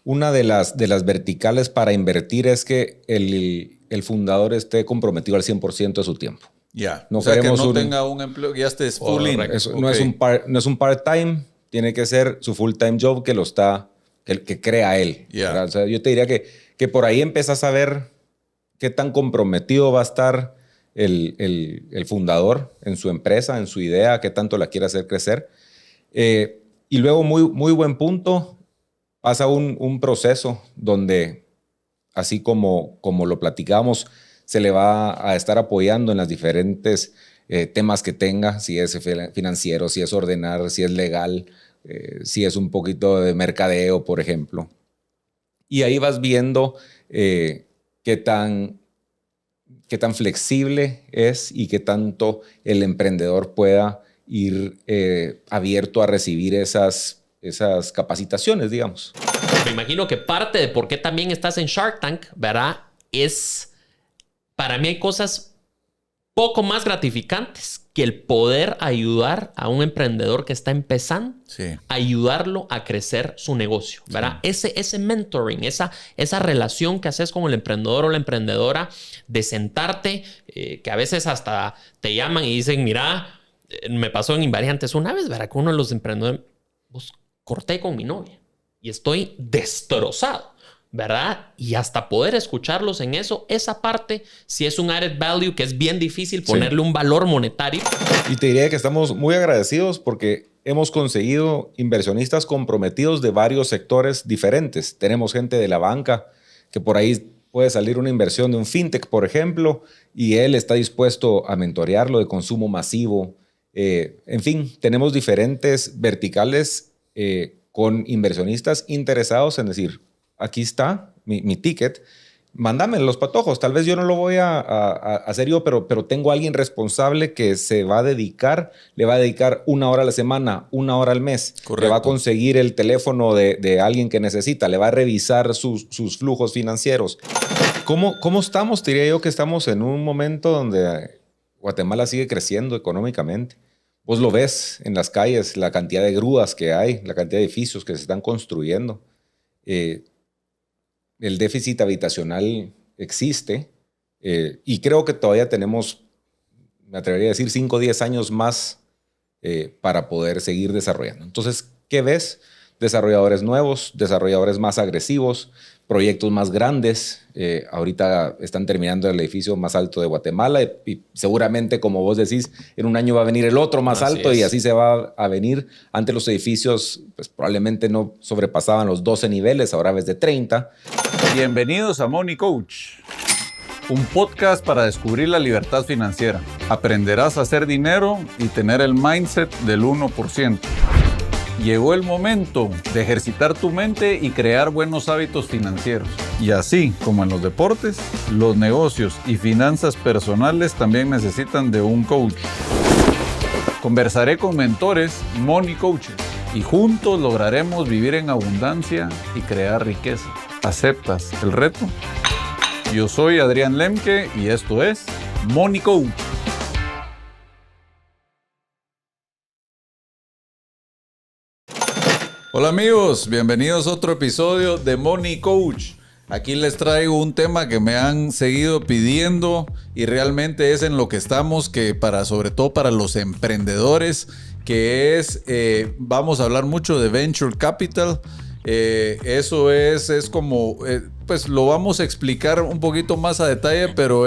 una de las verticales para invertir es que el fundador esté comprometido al 100% de su tiempo. Ya. No o sea, que queremos no tenga un empleo, ya estés full in. No es un part-time, tiene que ser su full-time job que crea él. Yeah. O sea, yo te diría que por ahí empiezas a ver qué tan comprometido va a estar el fundador en su empresa, en su idea, qué tanto la quiere hacer crecer. Y luego, muy buen punto, pasa un proceso donde, así como lo platicamos, se le va a estar apoyando en las diferentes temas que tenga, si es financiero, si es ordenar, si es legal, si es un poquito de mercadeo, por ejemplo. Y ahí vas viendo qué tan flexible es y qué tanto el emprendedor pueda ir abierto a recibir esas capacitaciones, digamos. Me imagino que parte de por qué también estás en Shark Tank, ¿verdad? Para mí hay cosas poco más gratificantes que el poder ayudar a un emprendedor que está empezando, ayudarlo a crecer su negocio, ¿verdad? Sí. Ese mentoring, esa relación que haces con el emprendedor o la emprendedora, de sentarte, que a veces hasta te llaman y dicen, mira, me pasó en Invariantes una vez, ¿verdad? Que uno de los emprendedores, pues corté con mi novia y estoy destrozado, ¿verdad? Y hasta poder escucharlos en eso, esa parte sí es un added value que es bien difícil ponerle un valor monetario. Y te diría que estamos muy agradecidos porque hemos conseguido inversionistas comprometidos de varios sectores diferentes. Tenemos gente de la banca que por ahí puede salir una inversión de un fintech, por ejemplo, y él está dispuesto a mentorearlo, de consumo masivo. En fin, tenemos diferentes verticales con inversionistas interesados en decir, aquí está mi ticket, mándame los patojos. Tal vez yo no lo voy a hacer yo, pero tengo a alguien responsable que le va a dedicar 1 hora a la semana, 1 hora al mes. Correcto. Le va a conseguir el teléfono de alguien que necesita, le va a revisar sus flujos financieros. ¿Cómo estamos? Te diría yo que estamos en un momento donde Guatemala sigue creciendo económicamente. Vos lo ves en las calles, la cantidad de grúas que hay, la cantidad de edificios que se están construyendo. El déficit habitacional existe y creo que todavía tenemos, me atrevería a decir, 5 o 10 años más para poder seguir desarrollando. Entonces, ¿qué ves? Desarrolladores nuevos, desarrolladores más agresivos, proyectos más grandes. Ahorita están terminando el edificio más alto de Guatemala y seguramente, como vos decís, en un año va a venir el otro más alto y así se va a venir. Antes los edificios pues, probablemente no sobrepasaban los 12 niveles, ahora ves de 30. Bienvenidos a Money Coach, un podcast para descubrir la libertad financiera. Aprenderás a hacer dinero y tener el mindset del 1%. Llegó el momento de ejercitar tu mente y crear buenos hábitos financieros. Y así como en los deportes, los negocios y finanzas personales también necesitan de un coach. Conversaré con mentores, money coaches, y juntos lograremos vivir en abundancia y crear riqueza. ¿Aceptas el reto? Yo soy Adrián Lemke y esto es Money Coach. Hola amigos, bienvenidos a otro episodio de Money Coach. Aquí les traigo un tema que me han seguido pidiendo y realmente es en lo que estamos, que sobre todo para los emprendedores, que es, vamos a hablar mucho de Venture Capital. Eso es como, pues lo vamos a explicar un poquito más a detalle, pero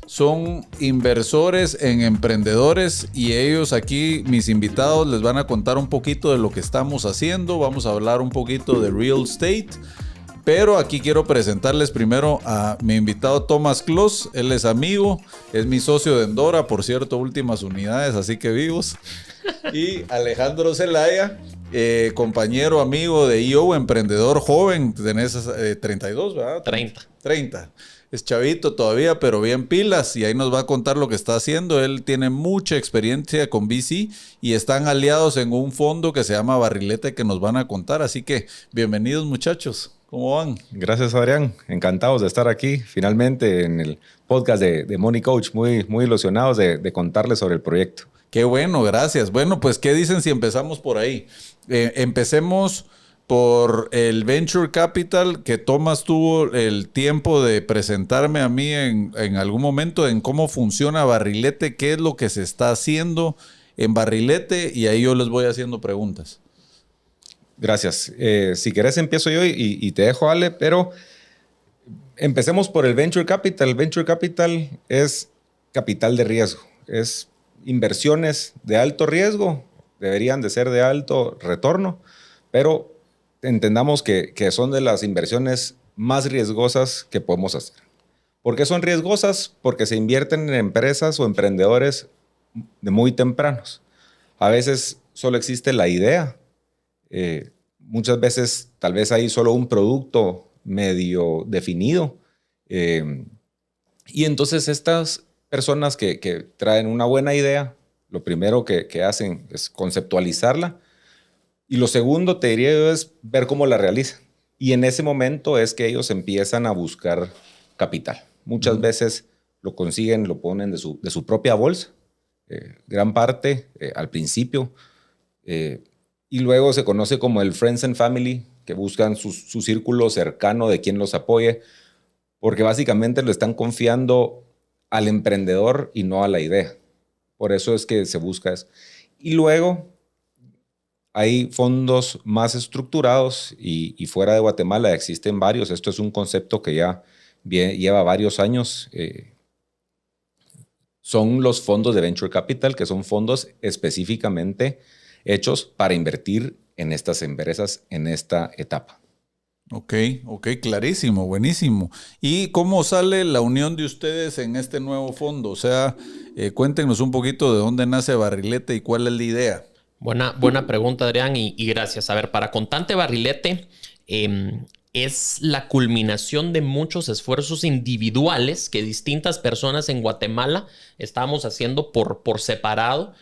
son inversores en emprendedores y ellos aquí, mis invitados, les van a contar un poquito de lo que estamos haciendo. Vamos a hablar un poquito de real estate, pero aquí quiero presentarles primero a mi invitado Thomas Kloss. Él es amigo, es mi socio de Endora, por cierto, últimas unidades, así que vivos. Y Alejandro Zelaya, compañero, amigo de IO, emprendedor joven. Tenés 32, ¿verdad? 30. Es chavito todavía, pero bien pilas, y ahí nos va a contar lo que está haciendo. Él tiene mucha experiencia con VC y están aliados en un fondo que se llama Barrilete, que nos van a contar. Así que bienvenidos, muchachos. ¿Cómo van? Gracias, Adrián. Encantados de estar aquí finalmente en el podcast de Money Coach. Muy ilusionados de contarles sobre el proyecto. Qué bueno, gracias. Bueno, pues, ¿qué dicen si empezamos por ahí? Empecemos por el Venture Capital que Tomás tuvo el tiempo de presentarme a mí en algún momento en cómo funciona Barrilete, qué es lo que se está haciendo en Barrilete, y ahí yo les voy haciendo preguntas. Gracias. Si querés empiezo yo y te dejo, Ale, pero empecemos por el Venture Capital. El Venture Capital es capital de riesgo. Es inversiones de alto riesgo, deberían de ser de alto retorno, pero entendamos que son de las inversiones más riesgosas que podemos hacer. ¿Por qué son riesgosas? Porque se invierten en empresas o emprendedores de muy tempranos. A veces solo existe la idea. Muchas veces tal vez hay solo un producto medio definido. Y entonces estas personas que traen una buena idea, lo primero que hacen es conceptualizarla. Y lo segundo, te diría yo, es ver cómo la realizan. Y en ese momento es que ellos empiezan a buscar capital. Muchas veces lo consiguen, lo ponen de su propia bolsa. Gran parte al principio. Y luego se conoce como el Friends and Family, que buscan su círculo cercano de quien los apoye, porque básicamente lo están confiando al emprendedor y no a la idea. Por eso es que se busca eso. Y luego hay fondos más estructurados y fuera de Guatemala existen varios. Esto es un concepto que ya lleva varios años. Son los fondos de Venture Capital, que son fondos específicamente hechos para invertir en estas empresas en esta etapa. Ok, clarísimo, buenísimo. ¿Y cómo sale la unión de ustedes en este nuevo fondo? O sea, cuéntenos un poquito de dónde nace Barrilete y cuál es la idea. Buena pregunta, Adrián, y gracias. A ver, para Contante Barrilete es la culminación de muchos esfuerzos individuales que distintas personas en Guatemala estábamos haciendo por separado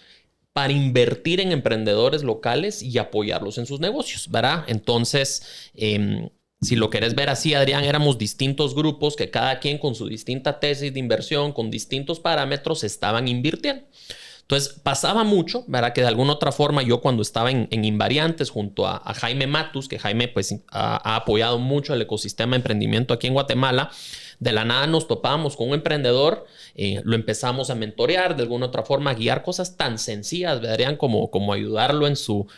para invertir en emprendedores locales y apoyarlos en sus negocios, ¿verdad? Entonces, si lo querés ver así, Adrián, éramos distintos grupos que cada quien con su distinta tesis de inversión, con distintos parámetros, estaban invirtiendo. Entonces, pasaba mucho, ¿verdad? Que de alguna otra forma yo cuando estaba en Invariantes junto a Jaime Matus, que Jaime pues ha apoyado mucho el ecosistema de emprendimiento aquí en Guatemala, de la nada nos topábamos con un emprendedor, lo empezamos a mentorear, de alguna otra forma a guiar cosas tan sencillas, ¿verdad? Como ayudarlo en su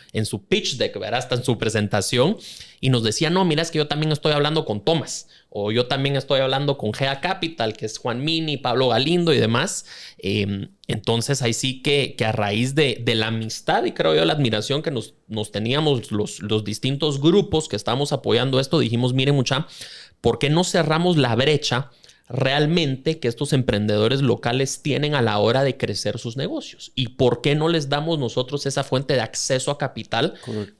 pitch deck, ¿verdad? Hasta en su presentación. Y nos decía, no, mira, es que yo también estoy hablando con Tomás, o yo también estoy hablando con GA Capital, que es Juan Mini, Pablo Galindo y demás. Entonces ahí sí que a raíz de la amistad y creo yo la admiración que nos teníamos los distintos grupos que estábamos apoyando esto, dijimos, miren mucha, ¿por qué no cerramos la brecha realmente que estos emprendedores locales tienen a la hora de crecer sus negocios? ¿Y por qué no les damos nosotros esa fuente de acceso a capital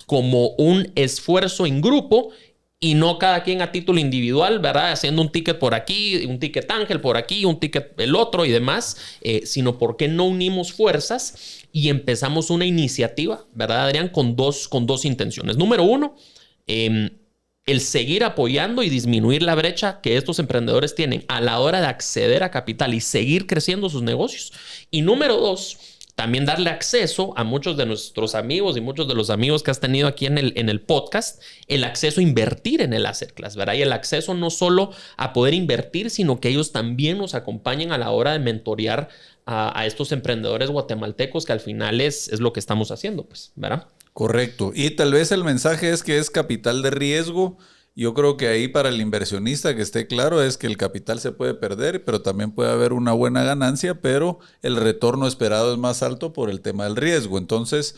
como un esfuerzo en grupo y no cada quien a título individual, ¿verdad? Haciendo un ticket por aquí, un ticket Ángel por aquí, un ticket el otro y demás, sino por qué no unimos fuerzas y empezamos una iniciativa, ¿verdad, Adrián? Con dos intenciones. Número uno, el seguir apoyando y disminuir la brecha que estos emprendedores tienen a la hora de acceder a capital y seguir creciendo sus negocios. Y número dos, también darle acceso a muchos de nuestros amigos y muchos de los amigos que has tenido aquí en el podcast, el acceso a invertir en el asset class, ¿verdad? Y el acceso no solo a poder invertir, sino que ellos también nos acompañen a la hora de mentorear a estos emprendedores guatemaltecos, que al final es lo que estamos haciendo, pues, ¿verdad? Correcto. Y tal vez el mensaje es que es capital de riesgo. Yo creo que ahí para el inversionista que esté claro es que el capital se puede perder, pero también puede haber una buena ganancia, pero el retorno esperado es más alto por el tema del riesgo. Entonces,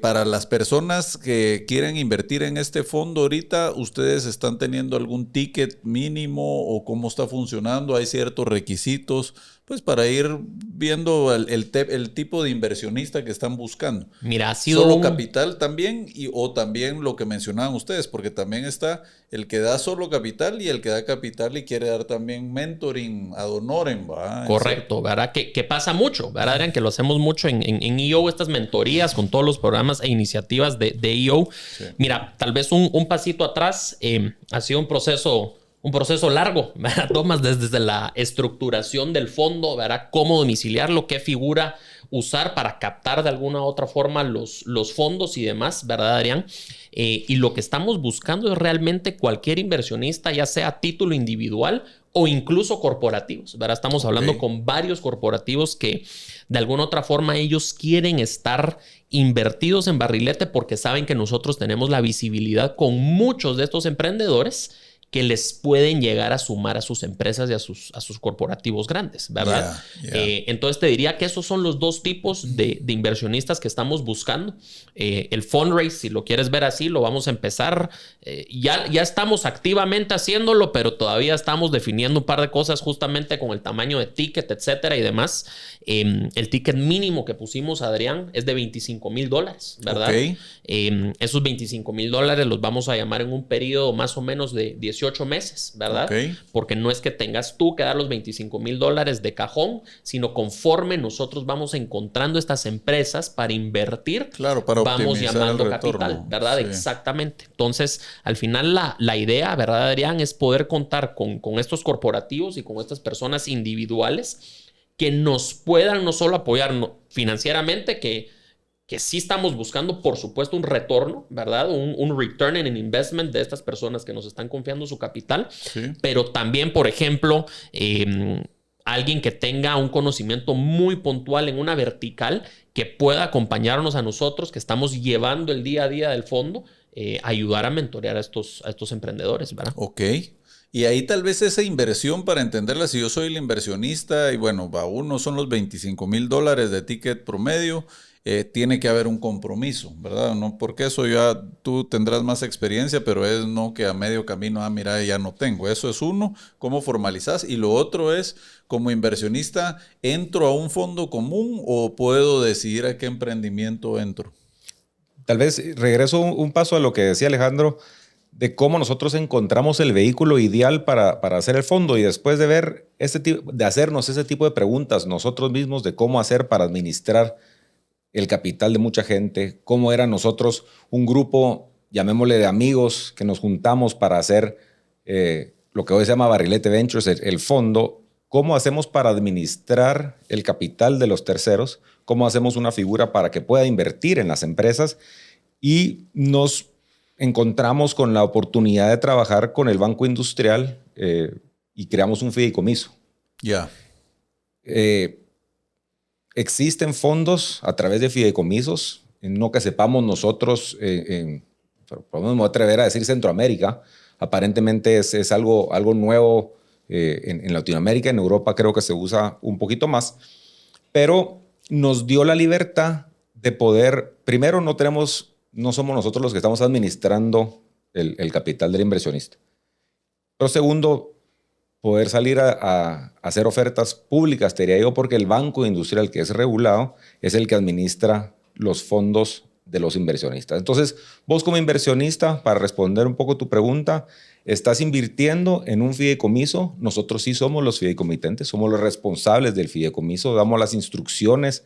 para las personas que quieren invertir en este fondo ahorita, ¿ustedes están teniendo algún ticket mínimo o cómo está funcionando? ¿Hay ciertos requisitos? Pues para ir viendo el tipo de inversionista que están buscando. Mira, ha sido solo capital también o también lo que mencionaban ustedes, porque también está el que da solo capital y el que da capital y quiere dar también mentoring ad honorem, ¿va? Correcto, ¿verdad? Que pasa mucho, ¿verdad, Adrián? Que lo hacemos mucho en EO, estas mentorías con todos los programas e iniciativas de EO. Sí. Mira, tal vez un pasito atrás, ha sido un proceso largo, ¿verdad? Tomas desde la estructuración del fondo, ¿verdad? Cómo domiciliarlo, qué figura usar para captar de alguna u otra forma los fondos y demás, ¿verdad, Adrián? Y lo que estamos buscando es realmente cualquier inversionista, ya sea a título individual o incluso corporativos, ¿verdad? Estamos hablando con varios corporativos que de alguna otra forma ellos quieren estar invertidos en Barrilete porque saben que nosotros tenemos la visibilidad con muchos de estos emprendedores que les pueden llegar a sumar a sus empresas y a sus corporativos grandes, ¿verdad? Entonces te diría que esos son los dos tipos de inversionistas que estamos buscando. El fundraise, si lo quieres ver así, lo vamos a empezar. Ya estamos activamente haciéndolo, pero todavía estamos definiendo un par de cosas justamente con el tamaño de ticket, etcétera y demás. El ticket mínimo que pusimos, Adrián, es de $25,000, ¿verdad? Esos $25,000 los vamos a llamar en un periodo más o menos de 18 meses, ¿verdad? Porque no es que tengas tú que dar los $25,000 de cajón, sino conforme nosotros vamos encontrando estas empresas para invertir, claro, para vamos llamando el retorno, capital, ¿verdad? Exactamente. Entonces, al final la idea, ¿verdad, Adrián? Es poder contar con estos corporativos y con estas personas individuales que nos puedan no solo apoyar financieramente, que sí estamos buscando, por supuesto, un retorno, ¿verdad? Un return in investment de estas personas que nos están confiando su capital, pero también, por ejemplo, alguien que tenga un conocimiento muy puntual en una vertical que pueda acompañarnos a nosotros, que estamos llevando el día a día del fondo, ayudar a mentorear a estos emprendedores, ¿verdad? Ok. Y ahí tal vez esa inversión, para entenderla, si yo soy el inversionista y bueno, uno son los $25,000 de ticket promedio, tiene que haber un compromiso, ¿verdad? No, porque eso ya tú tendrás más experiencia, pero es no que a medio camino, mira, ya no tengo. Eso es uno, cómo formalizas. Y lo otro es, como inversionista, ¿entro a un fondo común o puedo decidir a qué emprendimiento entro? Tal vez regreso un paso a lo que decía Alejandro, de cómo nosotros encontramos el vehículo ideal para hacer el fondo y después de ver de hacernos ese tipo de preguntas nosotros mismos de cómo hacer para administrar el capital de mucha gente, cómo era nosotros un grupo, llamémosle de amigos, que nos juntamos para hacer lo que hoy se llama Barrilete Ventures, el fondo, cómo hacemos para administrar el capital de los terceros, cómo hacemos una figura para que pueda invertir en las empresas y nos encontramos con la oportunidad de trabajar con el Banco Industrial y creamos un fideicomiso. Existen fondos a través de fideicomisos, no que sepamos nosotros, podemos atrever a decir Centroamérica, aparentemente es algo nuevo en Latinoamérica, en Europa creo que se usa un poquito más, pero nos dio la libertad de poder, primero no somos nosotros los que estamos administrando el capital del inversionista. Pero segundo, poder salir a hacer ofertas públicas, te diría yo, porque el Banco Industrial, que es regulado, es el que administra los fondos de los inversionistas. Entonces, vos como inversionista, para responder un poco tu pregunta, estás invirtiendo en un fideicomiso. Nosotros sí somos los fideicomitentes, somos los responsables del fideicomiso, damos las instrucciones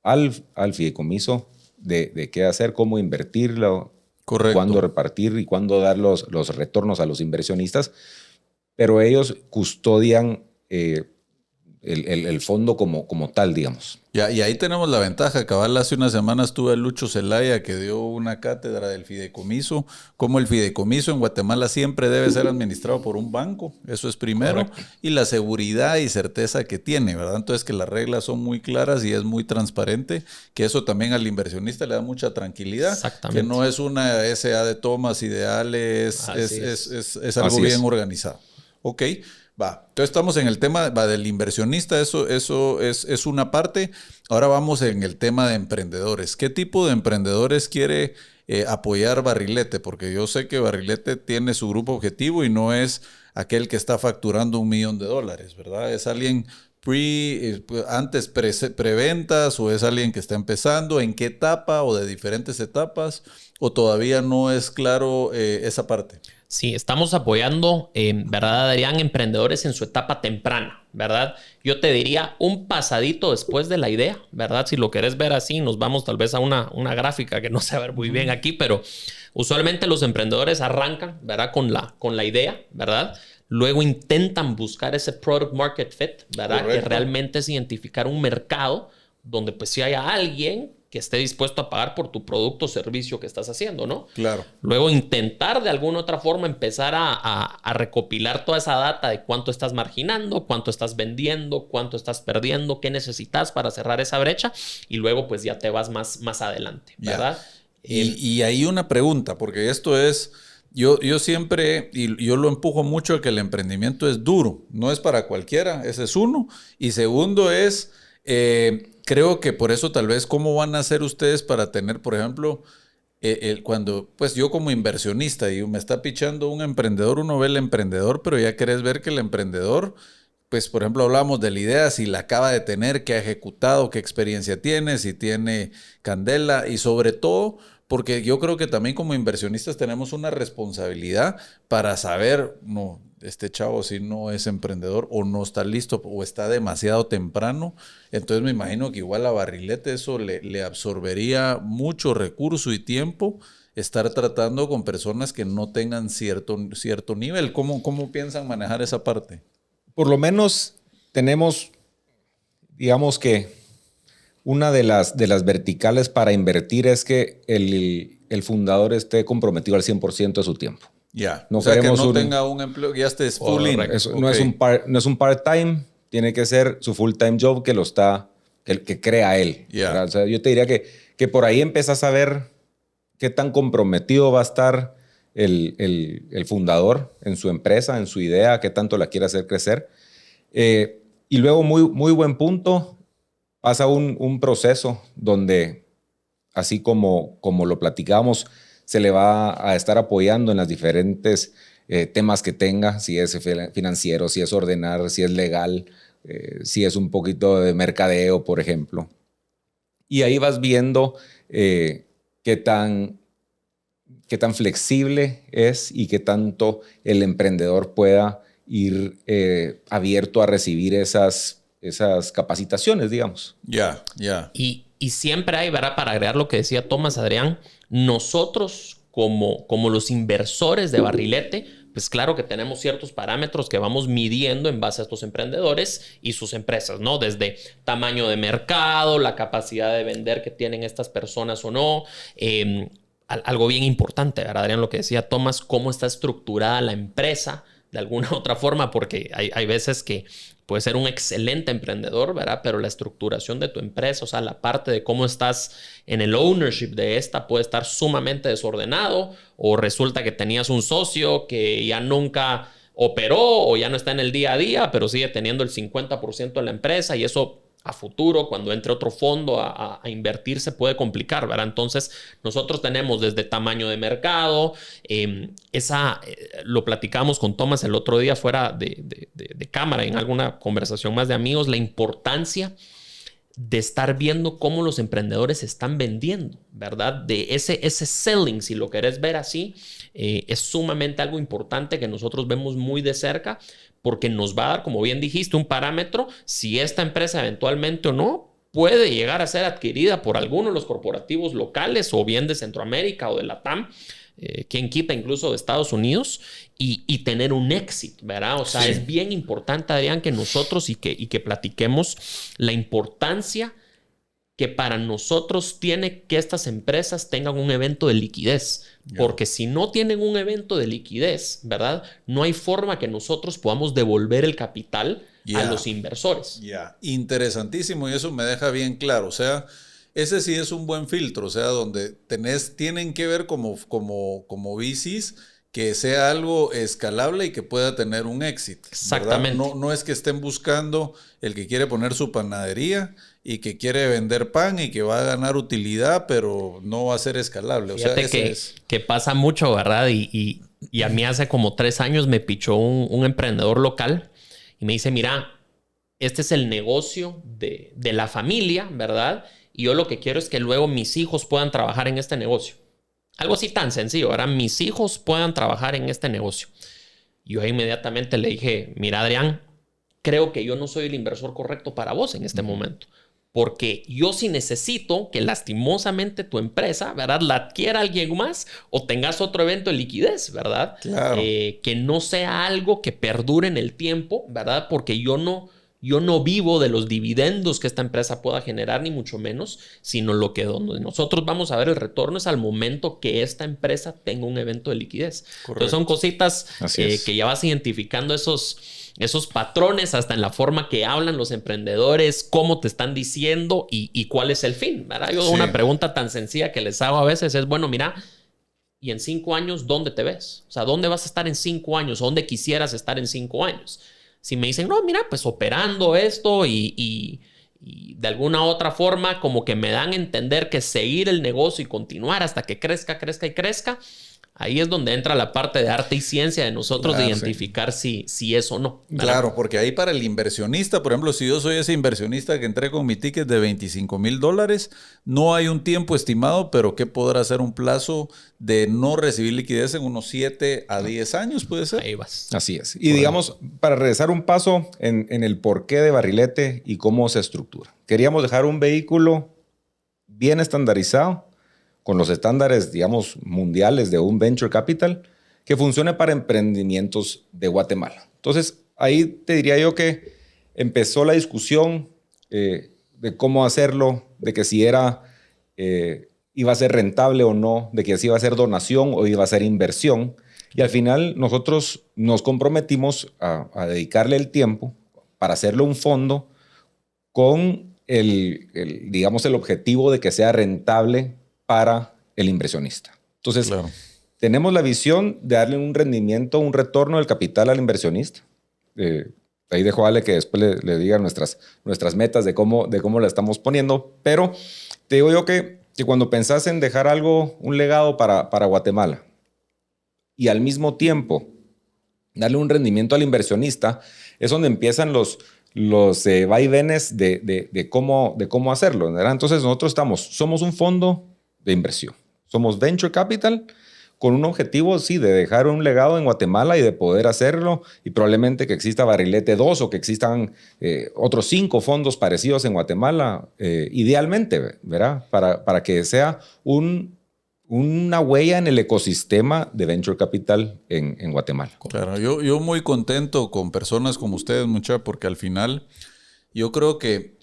al fideicomiso de qué hacer, cómo invertirlo, cuándo repartir y cuándo dar los retornos a los inversionistas, pero ellos custodian el fondo como tal, digamos. Y ahí tenemos la ventaja. Cabal, hace unas semanas tuve a Lucho Zelaya que dio una cátedra del fideicomiso, como el fideicomiso en Guatemala siempre debe ser administrado por un banco, eso es primero. Correcto. Y la seguridad y certeza que tiene, ¿verdad? Entonces que las reglas son muy claras y es muy transparente, que eso también al inversionista le da mucha tranquilidad. Exactamente. Que no es una SA de tomas ideales, es algo bien organizado. Ok. Entonces estamos en el tema del inversionista, eso es una parte. Ahora vamos en el tema de emprendedores. ¿Qué tipo de emprendedores quiere apoyar Barrilete? Porque yo sé que Barrilete tiene su grupo objetivo y no es aquel que está facturando $1 millón, ¿verdad? Es alguien antes preventas o es alguien que está empezando. ¿En qué etapa o de diferentes etapas? ¿O todavía no es claro esa parte? Sí, estamos apoyando, ¿verdad, Adrián? Emprendedores en su etapa temprana, ¿verdad? Yo te diría un pasadito después de la idea, ¿verdad? Si lo querés ver así, nos vamos tal vez a una gráfica que no se va a ver muy bien aquí, pero usualmente los emprendedores arrancan, ¿verdad? Con la idea, ¿verdad? Luego intentan buscar ese product market fit, ¿verdad? Correcto. Que realmente es identificar un mercado donde pues sí haya alguien que esté dispuesto a pagar por tu producto o servicio que estás haciendo, ¿no? Claro. Luego intentar de alguna otra forma empezar a recopilar toda esa data de cuánto estás marginando, cuánto estás vendiendo, cuánto estás perdiendo, qué necesitas para cerrar esa brecha y luego pues ya te vas más adelante, ¿verdad? Y hay una pregunta, porque esto es... Yo siempre, y yo lo empujo mucho a que el emprendimiento es duro, no es para cualquiera, ese es uno. Y segundo es, creo que por eso tal vez cómo van a hacer ustedes para tener, por ejemplo, cuando, pues yo como inversionista y me está pichando un emprendedor, uno ve el emprendedor, pero ya querés ver que el emprendedor, pues por ejemplo hablamos de la idea, si la acaba de tener, qué ha ejecutado, qué experiencia tiene, si tiene candela y sobre todo... Porque yo creo que también como inversionistas tenemos una responsabilidad para saber, no, este chavo si no es emprendedor o no está listo o está demasiado temprano. Entonces me imagino que igual a Barrilete eso le absorbería mucho recurso y tiempo estar tratando con personas que no tengan cierto nivel. ¿Cómo piensan manejar esa parte? Por lo menos tenemos, digamos que una de las verticales para invertir es que el fundador esté comprometido al 100% de su tiempo. Ya. No o sea, que queremos no tenga un empleo, ya estés full in. No es un part-time, tiene que ser su full-time job que crea él. Yeah. O sea, yo te diría que por ahí empiezas a ver qué tan comprometido va a estar el fundador en su empresa, en su idea, qué tanto la quiere hacer crecer. Y luego, muy buen punto, pasa un proceso donde, así como lo platicamos, se le va a estar apoyando en las diferentes temas que tenga, si es financiero, si es ordenar, si es legal, si es un poquito de mercadeo, por ejemplo. Y ahí vas viendo qué tan flexible es y qué tanto el emprendedor pueda ir abierto a recibir esas capacitaciones, digamos. Ya. Y siempre hay, ¿verdad? Para agregar lo que decía Tomás, Adrián, nosotros como los inversores de Barrilete, pues claro que tenemos ciertos parámetros que vamos midiendo en base a estos emprendedores y sus empresas, ¿no? Desde tamaño de mercado, la capacidad de vender que tienen estas personas o no. Algo bien importante, ¿verdad, Adrián? Lo que decía Tomás, cómo está estructurada la empresa de alguna otra forma, porque hay veces que puedes ser un excelente emprendedor, ¿verdad? Pero la estructuración de tu empresa, o sea, la parte de cómo estás en el ownership de esta puede estar sumamente desordenado, o resulta que tenías un socio que ya nunca operó o ya no está en el día a día, pero sigue teniendo el 50% de la empresa y eso a futuro, cuando entre otro fondo a invertir, se puede complicar, ¿verdad? Entonces, nosotros tenemos desde tamaño de mercado, lo platicamos con Tomás el otro día fuera de cámara, en alguna conversación más de amigos, la importancia de estar viendo cómo los emprendedores están vendiendo, ¿verdad? De ese selling, si lo querés ver así, es sumamente algo importante que nosotros vemos muy de cerca, porque nos va a dar, como bien dijiste, un parámetro si esta empresa eventualmente o no puede llegar a ser adquirida por alguno de los corporativos locales o bien de Centroamérica o de Latam, quien quita incluso de Estados Unidos, y tener un éxito, ¿verdad? O sea, sí. Es bien importante, Adrián, que nosotros y que platiquemos la importancia que para nosotros tiene que estas empresas tengan un evento de liquidez. Yeah. Porque si no tienen un evento de liquidez, ¿verdad? No hay forma que nosotros podamos devolver el capital a los inversores. Interesantísimo, y eso me deja bien claro. O sea, ese sí es un buen filtro. O sea, donde tienen que ver como VCs que sea algo escalable y que pueda tener un éxito. Exactamente. No es que estén buscando el que quiere poner su panadería y que quiere vender pan y que va a ganar utilidad, pero no va a ser escalable. Fíjate, o sea, que pasa mucho, ¿verdad? Y a mí hace como 3 años me pichó un emprendedor local y me dice, mira, este es el negocio de la familia, ¿verdad? Y yo lo que quiero es que luego mis hijos puedan trabajar en este negocio. Algo así tan sencillo, ¿verdad? Mis hijos puedan trabajar en este negocio. Yo inmediatamente le dije, mira, Adrián, creo que yo no soy el inversor correcto para vos en este momento. Porque yo sí necesito que lastimosamente tu empresa, ¿verdad?, la adquiera alguien más o tengas otro evento de liquidez, ¿verdad? Claro. Que no sea algo que perdure en el tiempo, ¿verdad? Porque yo no Yo no vivo de los dividendos que esta empresa pueda generar, ni mucho menos, sino lo que donde nosotros vamos a ver el retorno es al momento que esta empresa tenga un evento de liquidez. Correcto. Entonces son cositas que ya vas identificando esos patrones hasta en la forma que hablan los emprendedores, cómo te están diciendo y cuál es el fin, ¿verdad? Yo una pregunta tan sencilla que les hago a veces es, bueno, mira, y en 5 años, ¿dónde te ves? O sea, ¿dónde vas a estar en 5 años? ¿Dónde quisieras estar en 5 años? Si me dicen, no, mira, pues operando esto y de alguna otra forma como que me dan a entender que seguir el negocio y continuar hasta que crezca, crezca y crezca, ahí es donde entra la parte de arte y ciencia de nosotros de identificar si es o no, ¿verdad? Claro, porque ahí para el inversionista, por ejemplo, si yo soy ese inversionista que entré con mi ticket de $25,000, no hay un tiempo estimado, pero ¿qué podrá ser un plazo de no recibir liquidez en unos 7 a 10 años? ¿Puede ser? Ahí vas. Así es. Y digamos, para regresar un paso en el porqué de Barrilete y cómo se estructura. Queríamos dejar un vehículo bien estandarizado, con los estándares, digamos, mundiales de un venture capital, que funcione para emprendimientos de Guatemala. Entonces, ahí te diría yo que empezó la discusión de cómo hacerlo, de que si iba a ser rentable o no, de que si iba a ser donación o iba a ser inversión. Y al final nosotros nos comprometimos a dedicarle el tiempo para hacerle un fondo con digamos, el objetivo de que sea rentable para el inversionista. Entonces, tenemos la visión de darle un rendimiento, un retorno del capital al inversionista. Ahí dejo a Ale que después le diga nuestras metas de cómo la estamos poniendo. Pero te digo yo que cuando pensás en dejar algo, un legado para Guatemala y al mismo tiempo darle un rendimiento al inversionista, es donde empiezan los vaivenes de cómo hacerlo, ¿verdad? Entonces nosotros somos un fondo de inversión. Somos Venture Capital con un objetivo, sí, de dejar un legado en Guatemala y de poder hacerlo, y probablemente que exista Barrilete 2 o que existan otros 5 fondos parecidos en Guatemala, idealmente, ¿verdad? Para que sea una huella en el ecosistema de Venture Capital en Guatemala. Claro, yo muy contento con personas como ustedes, mucha, porque al final yo creo que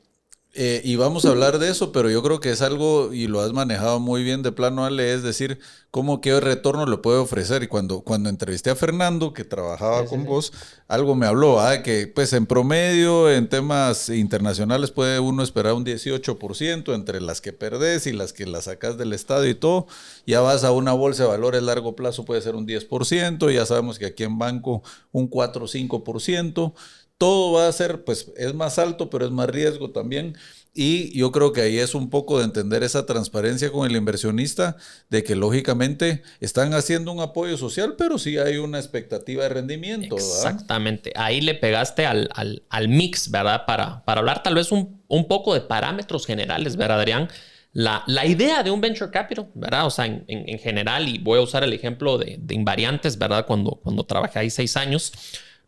y vamos a hablar de eso, pero yo creo que es algo, y lo has manejado muy bien de plano, Ale, es decir, cómo qué retorno le puede ofrecer. Y cuando entrevisté a Fernando, que trabajaba con vos, algo me habló, que pues en promedio, en temas internacionales, puede uno esperar un 18% entre las que perdés y las que las sacas del estadio y todo. Ya vas a una bolsa de valores a largo plazo, puede ser un 10%, ya sabemos que aquí en banco un 4 o 5%. Todo va a ser, pues es más alto, pero es más riesgo también. Y yo creo que ahí es un poco de entender esa transparencia con el inversionista, de que lógicamente están haciendo un apoyo social, pero sí hay una expectativa de rendimiento, ¿verdad? Exactamente. Ahí le pegaste al mix, ¿verdad? Para hablar tal vez un poco de parámetros generales, ¿verdad, Adrián? La idea de un venture capital, ¿verdad? O sea, en general, y voy a usar el ejemplo de Invariantes, ¿verdad? Cuando trabajé ahí 6 años,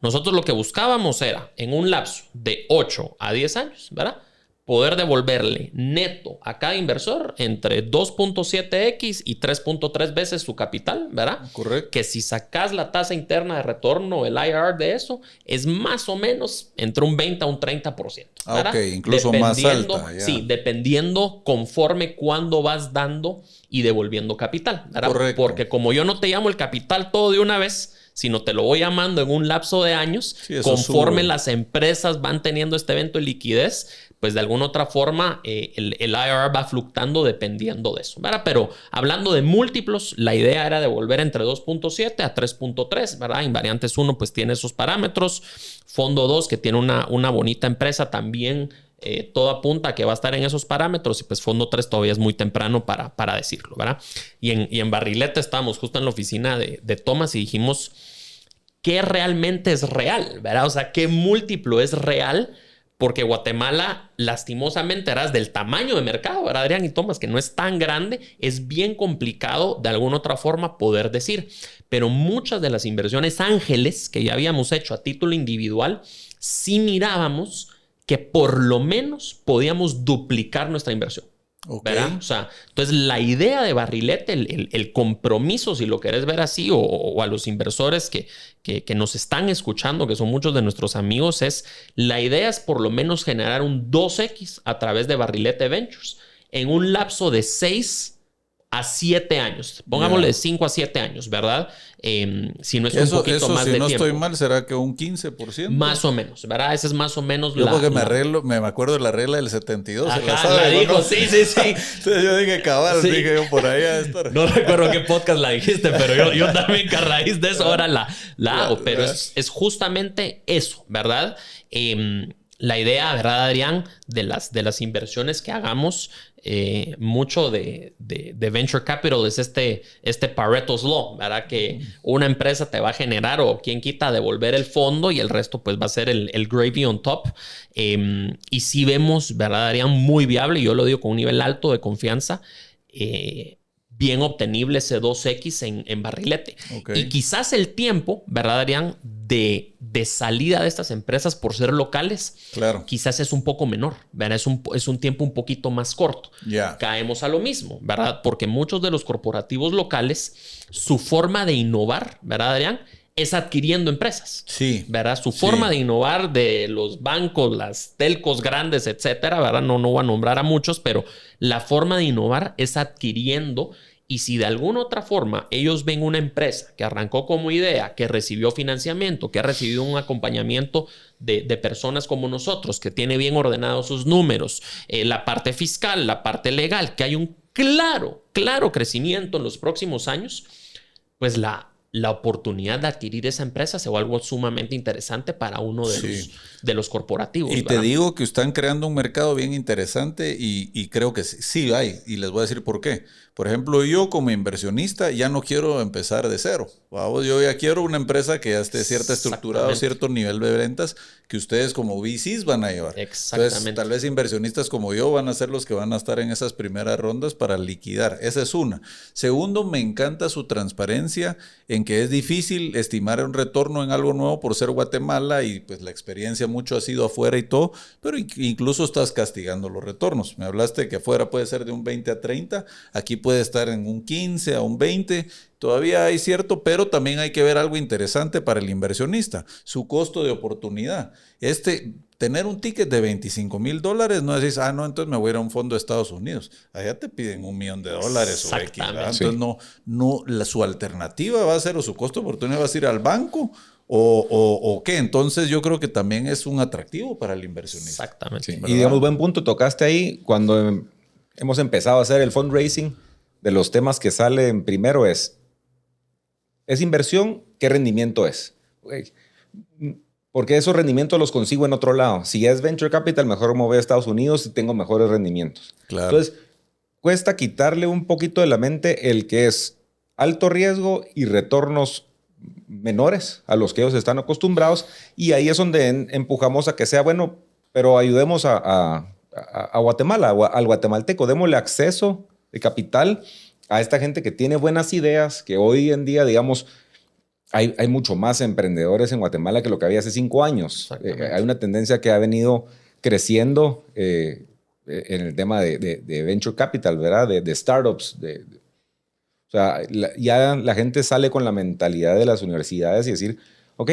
nosotros lo que buscábamos era, en un lapso de 8 a 10 años, ¿verdad?, poder devolverle neto a cada inversor entre 2.7x y 3.3 veces su capital, ¿verdad? Correcto. Que si sacas la tasa interna de retorno, el IRR de eso, es más o menos entre un 20 a un 30%. ¿verdad? Ok, incluso más alta. Ya. Sí, dependiendo conforme cuándo vas dando y devolviendo capital, ¿verdad? Correcto. Porque como yo no te llamo el capital todo de una vez, sino te lo voy llamando en un lapso de años, sí, conforme las empresas van teniendo este evento de liquidez, pues de alguna otra forma el IRR va fluctuando dependiendo de eso, ¿verdad? Pero hablando de múltiplos, la idea era devolver entre 2.7 a 3.3, ¿verdad? Invariantes 1 pues tiene esos parámetros. Fondo 2, que tiene una bonita empresa, también todo apunta a que va a estar en esos parámetros, y pues Fondo 3 todavía es muy temprano para decirlo, ¿verdad? Y en Barrilete estábamos justo en la oficina de Tomás y dijimos, ¿qué realmente es real? ¿Verdad? O sea, ¿qué múltiplo es real? Porque Guatemala, lastimosamente, eras del tamaño de mercado, ¿verdad, Adrián y Tomás? Que no es tan grande, es bien complicado de alguna otra forma poder decir. Pero muchas de las inversiones ángeles que ya habíamos hecho a título individual, sí mirábamos que por lo menos podíamos duplicar nuestra inversión. Ok. ¿verdad? O sea, entonces la idea de Barrilete, el compromiso, si lo querés ver así, o a los inversores que nos están escuchando, que son muchos de nuestros amigos, la idea es por lo menos generar un 2X a través de Barrilete Ventures en un lapso de 6 a 7 años. Pongámosle de 5 a 7 años, ¿verdad? Si no es un poquito más si de no tiempo. estoy mal, ¿será que un 15%? Más o menos, ¿verdad? Esa es más o menos Yo porque me acuerdo de la regla del 72. Ajá, ¿se la sabe, la dijo, no? sí. Entonces yo dije, cabal, Sí. dije yo por ahí a estar. No recuerdo qué podcast la dijiste, pero yo también que a raíz de eso ahora la hago. Pero es justamente eso, ¿verdad? La idea, ¿verdad, Adrián? De las inversiones que hagamos, mucho de Venture Capital es este Pareto's Law, ¿verdad? Que una empresa te va a generar, o quien quita, devolver el fondo y el resto pues va a ser el gravy on top. Y sí vemos, ¿verdad, Adrián? Muy viable, y yo lo digo con un nivel alto de confianza, bien obtenible ese 2X en Barrilete. Okay. Y quizás el tiempo, ¿verdad, Adrián? De salida de estas empresas por ser locales, claro, quizás es un poco menor, ¿verdad? Es un tiempo un poquito más corto. Yeah. Caemos a lo mismo, ¿verdad? Porque muchos de los corporativos locales, su forma de innovar, ¿verdad, Adrián? Es adquiriendo empresas. Sí. ¿Verdad? Su forma de innovar de los bancos, las telcos grandes, etcétera, ¿verdad? No voy a nombrar a muchos, pero la forma de innovar es adquiriendo. Y si de alguna otra forma ellos ven una empresa que arrancó como idea, que recibió financiamiento, que ha recibido un acompañamiento de personas como nosotros, que tiene bien ordenados sus números, la parte fiscal, la parte legal, que hay un claro crecimiento en los próximos años, pues la oportunidad de adquirir esa empresa se vuelve algo sumamente interesante para uno de los corporativos. Y ¿verdad? te digo que están creando un mercado bien interesante y creo que sí hay. Y les voy a decir por qué. Por ejemplo, yo como inversionista ya no quiero empezar de cero. Vamos, yo ya quiero una empresa que ya esté cierta estructurada, cierto nivel de ventas que ustedes como VCs van a llevar. Exactamente. Entonces, tal vez inversionistas como yo van a ser los que van a estar en esas primeras rondas para liquidar. Esa es una. Segundo, me encanta su transparencia en que es difícil estimar un retorno en algo nuevo por ser Guatemala y pues la experiencia mucho ha sido afuera y todo, pero incluso estás castigando los retornos. Me hablaste de que afuera puede ser de un 20 a 30, aquí puede estar en un 15 a un 20, todavía hay cierto, pero también hay que ver algo interesante para el inversionista, su costo de oportunidad. Tener un ticket de $25,000 no decís, no, entonces me voy a ir a un fondo de Estados Unidos. Allá te piden $1 millón o X, ¿verdad? Entonces su alternativa va a ser, o su costo de oportunidad va a ser ir al banco o qué. Entonces yo creo que también es un atractivo para el inversionista. Exactamente. Sí. Y digamos, buen punto tocaste ahí. Cuando hemos empezado a hacer el fundraising, de los temas que salen primero es inversión, ¿qué rendimiento es? Porque esos rendimientos los consigo en otro lado. Si es venture capital, mejor me voy a Estados Unidos y tengo mejores rendimientos. Claro. Entonces, cuesta quitarle un poquito de la mente el que es alto riesgo y retornos menores a los que ellos están acostumbrados. Y ahí es donde empujamos a que sea bueno, pero ayudemos a Guatemala, al guatemalteco. Démosle acceso de capital a esta gente que tiene buenas ideas, que hoy en día, digamos, hay mucho más emprendedores en Guatemala que lo que había hace 5 años. Hay una tendencia que ha venido creciendo en el tema de venture capital, ¿verdad? De startups. O sea, ya la gente sale con la mentalidad de las universidades y decir, ok,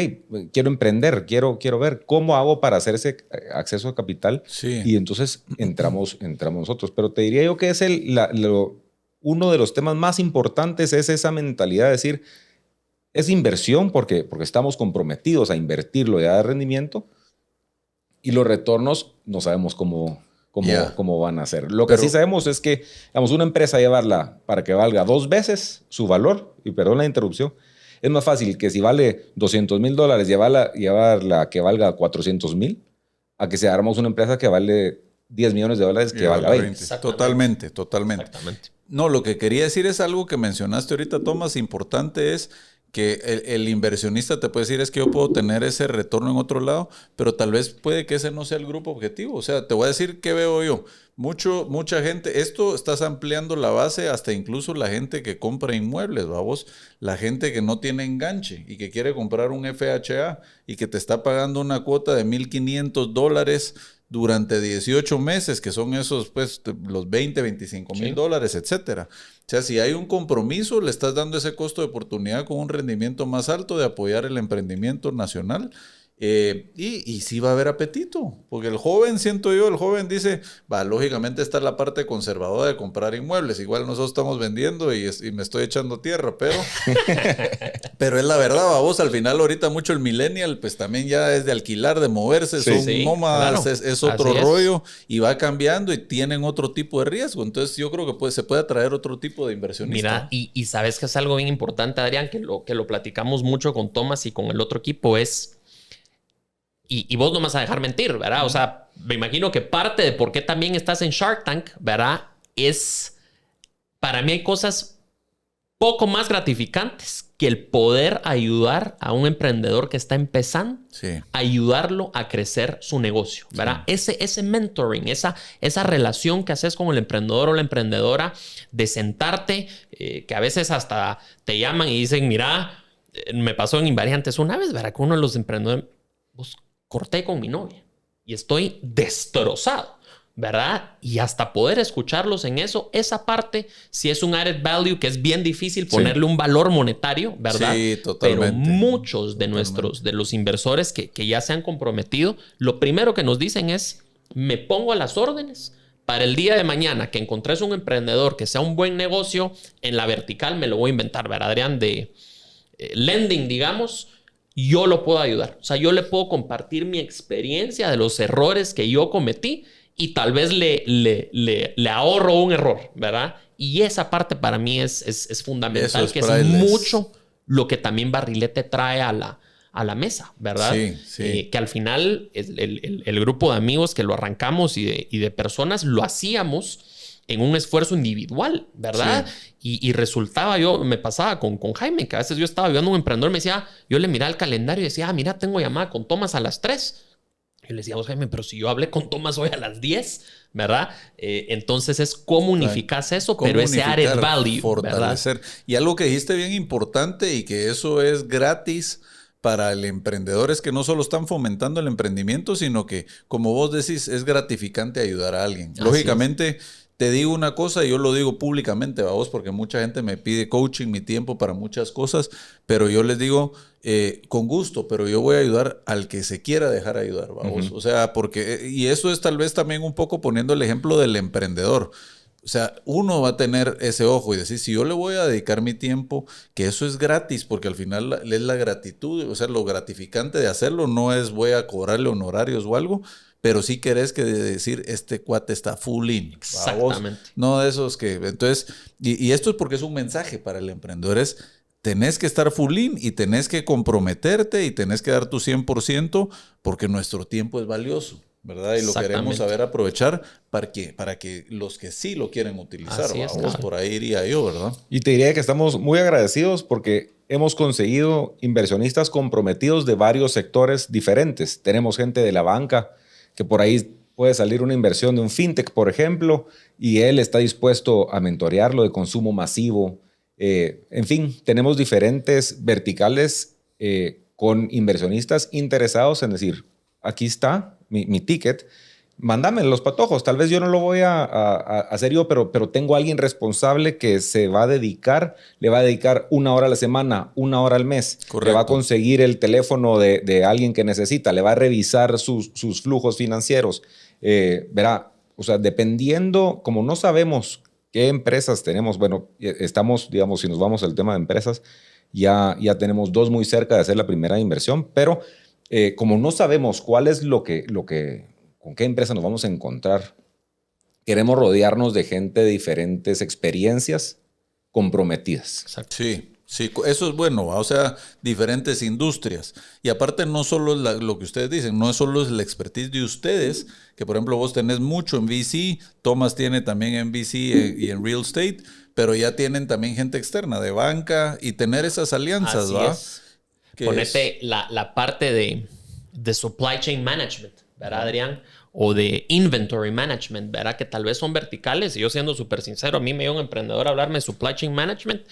quiero emprender, quiero ver cómo hago para hacer ese acceso a capital. Sí. Y entonces entramos nosotros. Pero te diría yo que es uno de los temas más importantes es esa mentalidad de decir, es inversión porque estamos comprometidos a invertirlo y a dar rendimiento, y los retornos no sabemos cómo van a ser. Lo que sí sabemos es que, digamos, una empresa llevarla para que valga 2 veces su valor, y perdón la interrupción, es más fácil que si vale $200,000 llevarla que valga 400,000, a que si armamos una empresa que vale $10 millones que valga 20. Totalmente. Exactamente. No, lo que quería decir es algo que mencionaste ahorita, Tomás, importante es que el inversionista te puede decir es que yo puedo tener ese retorno en otro lado, pero tal vez puede que ese no sea el grupo objetivo. O sea, te voy a decir qué veo yo. Mucha gente, esto estás ampliando la base hasta incluso la gente que compra inmuebles, vamos, la gente que no tiene enganche y que quiere comprar un FHA y que te está pagando una cuota de $1,500 durante 18 meses, que son esos, pues, los 20, 25 mil dólares, etcétera. O sea, si hay un compromiso, le estás dando ese costo de oportunidad con un rendimiento más alto de apoyar el emprendimiento nacional. Y sí va a haber apetito, porque el joven dice, lógicamente está la parte conservadora de comprar inmuebles, igual nosotros estamos vendiendo y me estoy echando tierra, pero es la verdad, vos al final ahorita mucho el millennial, pues también ya es de alquilar, de moverse, son nómadas, claro. es otro rollo y va cambiando y tienen otro tipo de riesgo, entonces yo creo que se puede atraer otro tipo de inversionista. Mira, y sabes que es algo bien importante, Adrián, que lo platicamos mucho con Tomás y con el otro equipo es... Y vos no me vas a dejar mentir, ¿verdad? O sea, me imagino que parte de por qué también estás en Shark Tank, ¿verdad? Es, para mí hay cosas poco más gratificantes que el poder ayudar a un emprendedor que está empezando, ayudarlo a crecer su negocio, ¿verdad? Sí. Ese mentoring, esa relación que haces con el emprendedor o la emprendedora, de sentarte, que a veces hasta te llaman y dicen, mira, me pasó en Invariantes una vez, ¿verdad? Que uno de los emprendedores... corté con mi novia y estoy destrozado, ¿verdad? Y hasta poder escucharlos en eso, esa parte sí es un added value que es bien difícil ponerle un valor monetario, ¿verdad? Sí, totalmente. Pero muchos de los inversores que ya se han comprometido, lo primero que nos dicen es, me pongo a las órdenes para el día de mañana que encontres un emprendedor que sea un buen negocio en la vertical, me lo voy a inventar, ¿verdad, Adrián? De lending, digamos, yo lo puedo ayudar. O sea, yo le puedo compartir mi experiencia de los errores que yo cometí y tal vez le ahorro un error, ¿verdad? Y esa parte para mí es fundamental, que es mucho lo que también Barrilete trae a la mesa, ¿verdad? Sí. Que al final el grupo de amigos que lo arrancamos y de personas lo hacíamos en un esfuerzo individual, ¿verdad? Sí. Y resultaba, me pasaba con Jaime, que a veces yo estaba ayudando a un emprendedor, me decía, yo le miraba el calendario y decía, mira, tengo llamada con Tomás a las 3. Y le decía, Jaime, pero si yo hablé con Tomás hoy a las 10, ¿verdad? Entonces es cómo unificas eso, pero ese added value, fortalecer. ¿Verdad? Y algo que dijiste bien importante y que eso es gratis para el emprendedor es que no solo están fomentando el emprendimiento, sino que, como vos decís, es gratificante ayudar a alguien. Así lógicamente... Te digo una cosa y yo lo digo públicamente, vos, porque mucha gente me pide coaching, mi tiempo para muchas cosas, pero yo les digo con gusto, pero yo voy a ayudar al que se quiera dejar ayudar, vos. O sea, porque, y eso es tal vez también un poco poniendo el ejemplo del emprendedor. O sea, uno va a tener ese ojo y decir, si yo le voy a dedicar mi tiempo, que eso es gratis, porque al final es la gratitud, o sea, lo gratificante de hacerlo no es voy a cobrarle honorarios o algo, pero sí querés que decir, este cuate está full in. Exactamente. No de esos que... Entonces, y esto es porque es un mensaje para el emprendedor, es tenés que estar full in y tenés que comprometerte y tenés que dar tu 100% porque nuestro tiempo es valioso, ¿verdad? Y lo queremos saber aprovechar para que los que sí lo quieren utilizar, vamos, por ahí iría yo, ¿verdad? Y te diría que estamos muy agradecidos porque hemos conseguido inversionistas comprometidos de varios sectores diferentes. Tenemos gente de la banca, que por ahí puede salir una inversión de un fintech, por ejemplo, y él está dispuesto a mentorearlo de consumo masivo. En fin, tenemos diferentes verticales con inversionistas interesados en decir, aquí está mi ticket, mándame los patojos. Tal vez yo no lo voy a hacer yo, pero tengo a alguien responsable que se va a dedicar, le va a dedicar 1 hora a la semana, 1 hora al mes. Correcto. Le va a conseguir el teléfono de alguien que necesita, le va a revisar sus flujos financieros. Verá, o sea, dependiendo, como no sabemos qué empresas tenemos, bueno, estamos, digamos, si nos vamos al tema de empresas, ya tenemos 2 muy cerca de hacer la primera inversión, pero como no sabemos cuál es con qué empresa nos vamos a encontrar, queremos rodearnos de gente de diferentes experiencias comprometidas. Exacto. Sí, eso es bueno, o sea, diferentes industrias. Y aparte no solo lo que ustedes dicen, no solo es la expertise de ustedes, que por ejemplo vos tenés mucho en VC, Tomás tiene también en VC y en Real Estate, pero ya tienen también gente externa de banca y tener esas alianzas, así ¿va? Es. Ponete la parte de supply chain management, ¿verdad, Adrián? O de inventory management, ¿verdad? Que tal vez son verticales. Y yo siendo súper sincero, a mí me dio un emprendedor a hablarme de supply chain management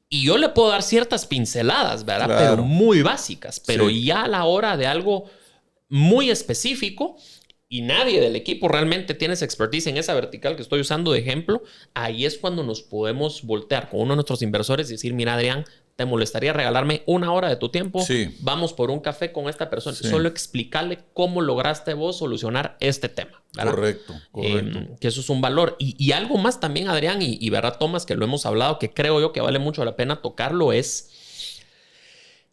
y yo le puedo dar ciertas pinceladas, ¿verdad? Claro. Pero muy básicas. Pero ya a la hora de algo muy específico, y nadie del equipo realmente tiene esa expertise en esa vertical que estoy usando de ejemplo, ahí es cuando nos podemos voltear con uno de nuestros inversores y decir, mira, Adrián, ¿te molestaría regalarme 1 hora de tu tiempo? Sí. Vamos por un café con esta persona. Sí. Solo explicarle cómo lograste vos solucionar este tema, ¿verdad? Correcto. Que eso es un valor. Y algo más también, Adrián, y verdad, Tomás, que lo hemos hablado, que creo yo que vale mucho la pena tocarlo, es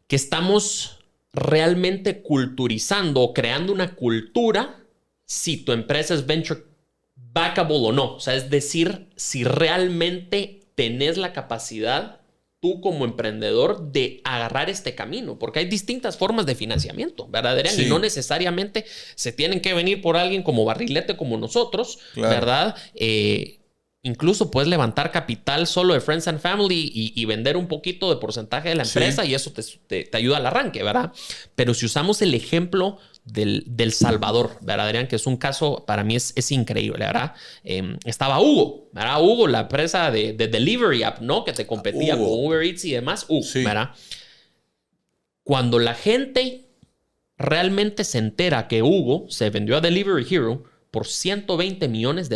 que estamos realmente culturizando o creando una cultura si tu empresa es venture backable o no. O sea, es decir, si realmente tenés la capacidad tú como emprendedor de agarrar este camino, porque hay distintas formas de financiamiento, ¿verdad, Adrián? Sí. Y no necesariamente se tienen que venir por alguien como Barrilete, como nosotros, Claro. ¿verdad? Incluso puedes levantar capital solo de Friends and Family y vender un poquito de porcentaje de la empresa, Sí. y eso te ayuda al arranque, ¿verdad? Pero si usamos el ejemplo del Salvador, ¿verdad, Adrián? Que es un caso, para mí es increíble, ¿verdad? Estaba Hugo, ¿verdad? Hugo, la empresa de Delivery App, ¿no? Que te competía Hugo. con Uber Eats y demás. Sí. ¿Verdad? Cuando la gente realmente se entera que Hugo se vendió a Delivery Hero por $120 millones,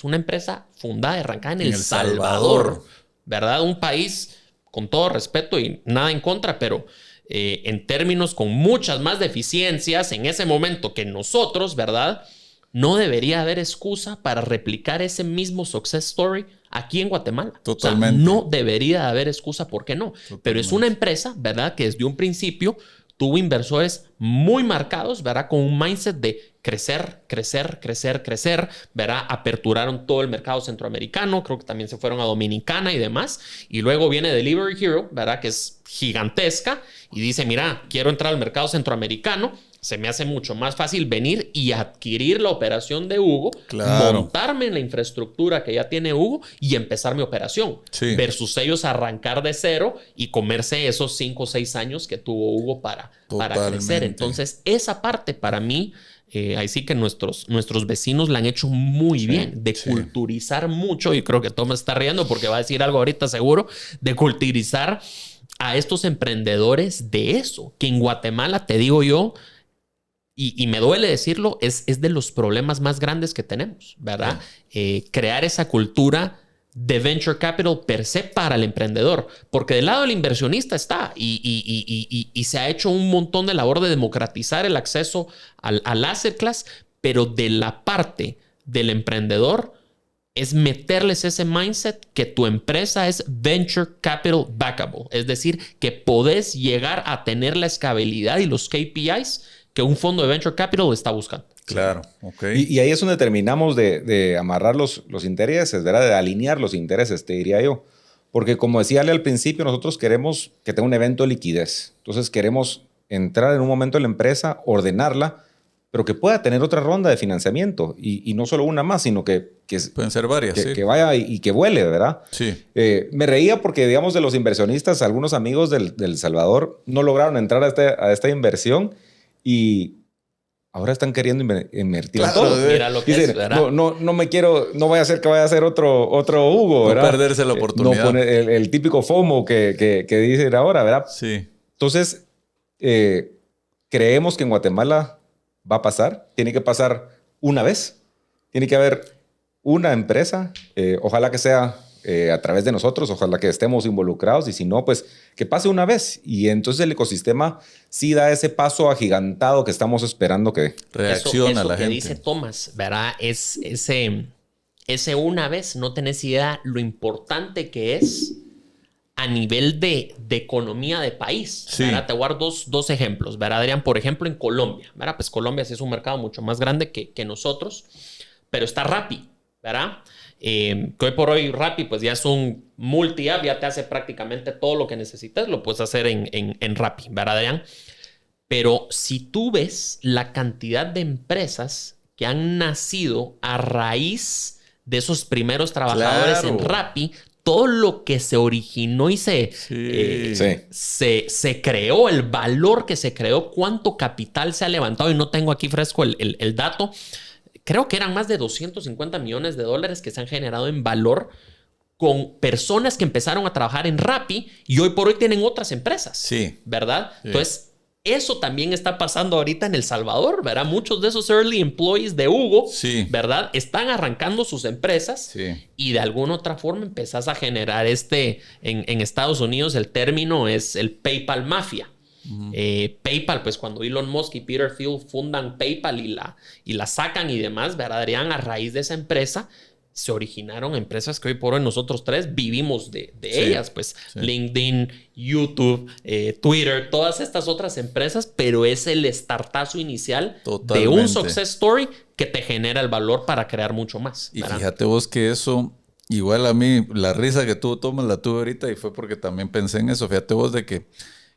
una empresa fundada y arrancada en El Salvador, ¿verdad? Un país, con todo respeto y nada en contra, pero en términos con muchas más deficiencias en ese momento que nosotros, ¿verdad? No debería haber excusa para replicar ese mismo success story aquí en Guatemala. Totalmente. O sea, no debería haber excusa, ¿por qué no? Totalmente. Pero es una empresa, ¿verdad? Que desde un principio tuvo inversores muy marcados, ¿verdad? Con un mindset de crecer, ¿verdad? Aperturaron todo el mercado centroamericano, creo que también se fueron a Dominicana y demás. Y luego viene Delivery Hero, ¿verdad? Que es gigantesca y dice, mira, quiero entrar al mercado centroamericano. Se me hace mucho más fácil venir y adquirir la operación de Hugo, Claro. montarme en la infraestructura que ya tiene Hugo y empezar mi operación. Sí. Versus ellos arrancar de cero y comerse esos 5 o 6 años que tuvo Hugo para crecer. Entonces, esa parte para mí, ahí sí que nuestros vecinos la han hecho muy bien, de culturizar mucho, y creo que Tomás está riendo porque va a decir algo ahorita seguro, de culturizar a estos emprendedores de eso, que en Guatemala, te digo yo, y me duele decirlo, es de los problemas más grandes que tenemos, ¿verdad? Crear esa cultura de venture capital per se para el emprendedor, porque del lado del inversionista está y se ha hecho un montón de labor de democratizar el acceso al asset class, pero de la parte del emprendedor es meterles ese mindset que tu empresa es venture capital backable, es decir, que podés llegar a tener la escalabilidad y los KPIs que un fondo de venture capital está buscando. Claro, ok. Y ahí es donde terminamos de amarrar los intereses, ¿verdad? De alinear los intereses, te diría yo. Porque como decía Ale al principio, nosotros queremos que tenga un evento de liquidez. Entonces queremos entrar en un momento en la empresa, ordenarla, pero que pueda tener otra ronda de financiamiento. Y no solo una más, sino que pueden ser varias, que vaya y que vuele, ¿verdad? Sí. Me reía porque, digamos, de los inversionistas, algunos amigos del Salvador no lograron entrar a esta inversión y ahora están queriendo invertir en todo. Mira lo que Dicen, es, ¿verdad? no vaya a ser que vaya a ser otro Hugo, ¿verdad? No perderse la oportunidad. No poner el típico FOMO que dicen ahora, ¿verdad? Sí. Entonces, creemos que en Guatemala va a pasar. Tiene que pasar una vez. Tiene que haber una empresa. Ojalá que sea a través de nosotros. Ojalá que estemos involucrados. Y si no, pues que pase una vez. Y entonces el ecosistema sí da ese paso agigantado que estamos esperando que reacciona eso la que gente. dice Tomás, ¿verdad? Es ese una vez, no tenés idea lo importante que es a nivel de economía de país. Sí. ¿Verdad? Te voy a dar dos ejemplos, ¿verdad, Adrián? Por ejemplo, en Colombia, ¿verdad? Pues Colombia sí es un mercado mucho más grande que nosotros, pero está Rappi, ¿verdad? Que hoy por hoy Rappi pues ya es un multi-app, ya te hace prácticamente todo lo que necesitas, lo puedes hacer en Rappi, ¿verdad, Adrián? Pero si tú ves la cantidad de empresas que han nacido a raíz de esos primeros trabajadores en Rappi, todo lo que se originó y se creó, el valor que se creó, cuánto capital se ha levantado, y no tengo aquí fresco el dato. Creo que eran más de $250 millones que se han generado en valor con personas que empezaron a trabajar en Rappi y hoy por hoy tienen otras empresas. Sí. ¿Verdad? Sí. Entonces, Eso también está pasando ahorita en El Salvador, ¿verdad? Muchos de esos early employees de Hugo, Sí. ¿verdad? Están arrancando sus empresas Sí. y de alguna otra forma empezás a generar en Estados Unidos el término es el PayPal Mafia. PayPal, pues cuando Elon Musk y Peter Thiel fundan PayPal y la sacan y demás, ¿verdad? Adrián, a raíz de esa empresa se originaron empresas que hoy por hoy nosotros tres vivimos de ellas, pues LinkedIn, YouTube, Twitter, todas estas otras empresas, pero es el startazo inicial de un success story que te genera el valor para crear mucho más, ¿verdad? Y fíjate vos que eso, igual a mí, la risa que tú tomas la tuve ahorita y fue porque también pensé en eso. Fíjate vos de que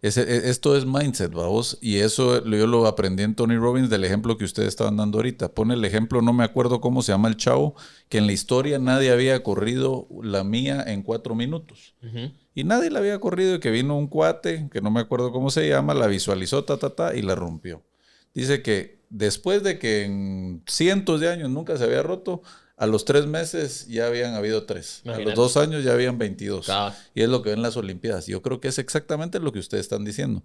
esto es mindset, vamos, y eso yo lo aprendí en Tony Robbins del ejemplo que ustedes estaban dando ahorita. Pone el ejemplo, no me acuerdo cómo se llama el chavo, que en la historia nadie había corrido la mía en 4 minutos. Y nadie la había corrido y que vino un cuate, que no me acuerdo cómo se llama, la visualizó, y la rompió. Dice que después de que en cientos de años nunca se había roto, a los 3 meses ya habían habido 3. Imagínate. A los 2 años ya habían 22. Claro. Y es lo que ven las Olimpiadas. Yo creo que es exactamente lo que ustedes están diciendo.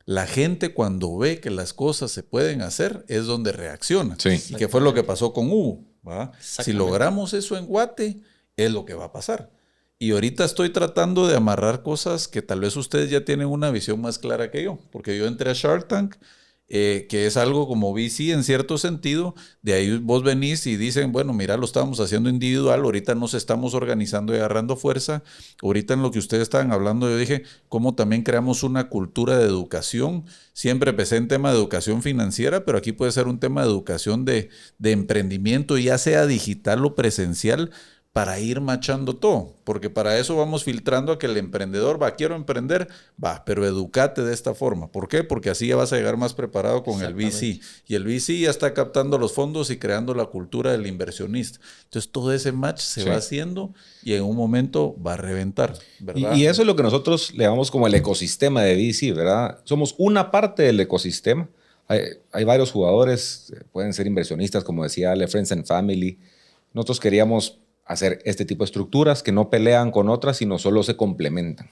La gente cuando ve que las cosas se pueden hacer es donde reacciona. Sí. Y que fue lo que pasó con Hugo, ¿va? Si Exactamente. logramos eso en Guate, es lo que va a pasar. Y ahorita estoy tratando de amarrar cosas que tal vez ustedes ya tienen una visión más clara que yo. Porque yo entré a Shark Tank, que es algo como VC en cierto sentido. De ahí vos venís y dicen, bueno, mira, lo estábamos haciendo individual, ahorita nos estamos organizando y agarrando fuerza. Ahorita en lo que ustedes estaban hablando, yo dije, cómo también creamos una cultura de educación. Siempre empecé en tema de educación financiera, pero aquí puede ser un tema de educación de emprendimiento, ya sea digital o presencial, para ir machando todo, porque para eso vamos filtrando a que el emprendedor va, quiero emprender, va, pero educate de esta forma. ¿Por qué? Porque así ya vas a llegar más preparado con el VC. Y el VC ya está captando los fondos y creando la cultura del inversionista. Entonces todo ese match se va haciendo y en un momento va a reventar, ¿verdad? Y eso es lo que nosotros le llamamos como el ecosistema de VC, ¿verdad? Somos una parte del ecosistema. Hay varios jugadores, pueden ser inversionistas, como decía Ale, Friends and Family. Nosotros queríamos hacer este tipo de estructuras que no pelean con otras, sino solo se complementan.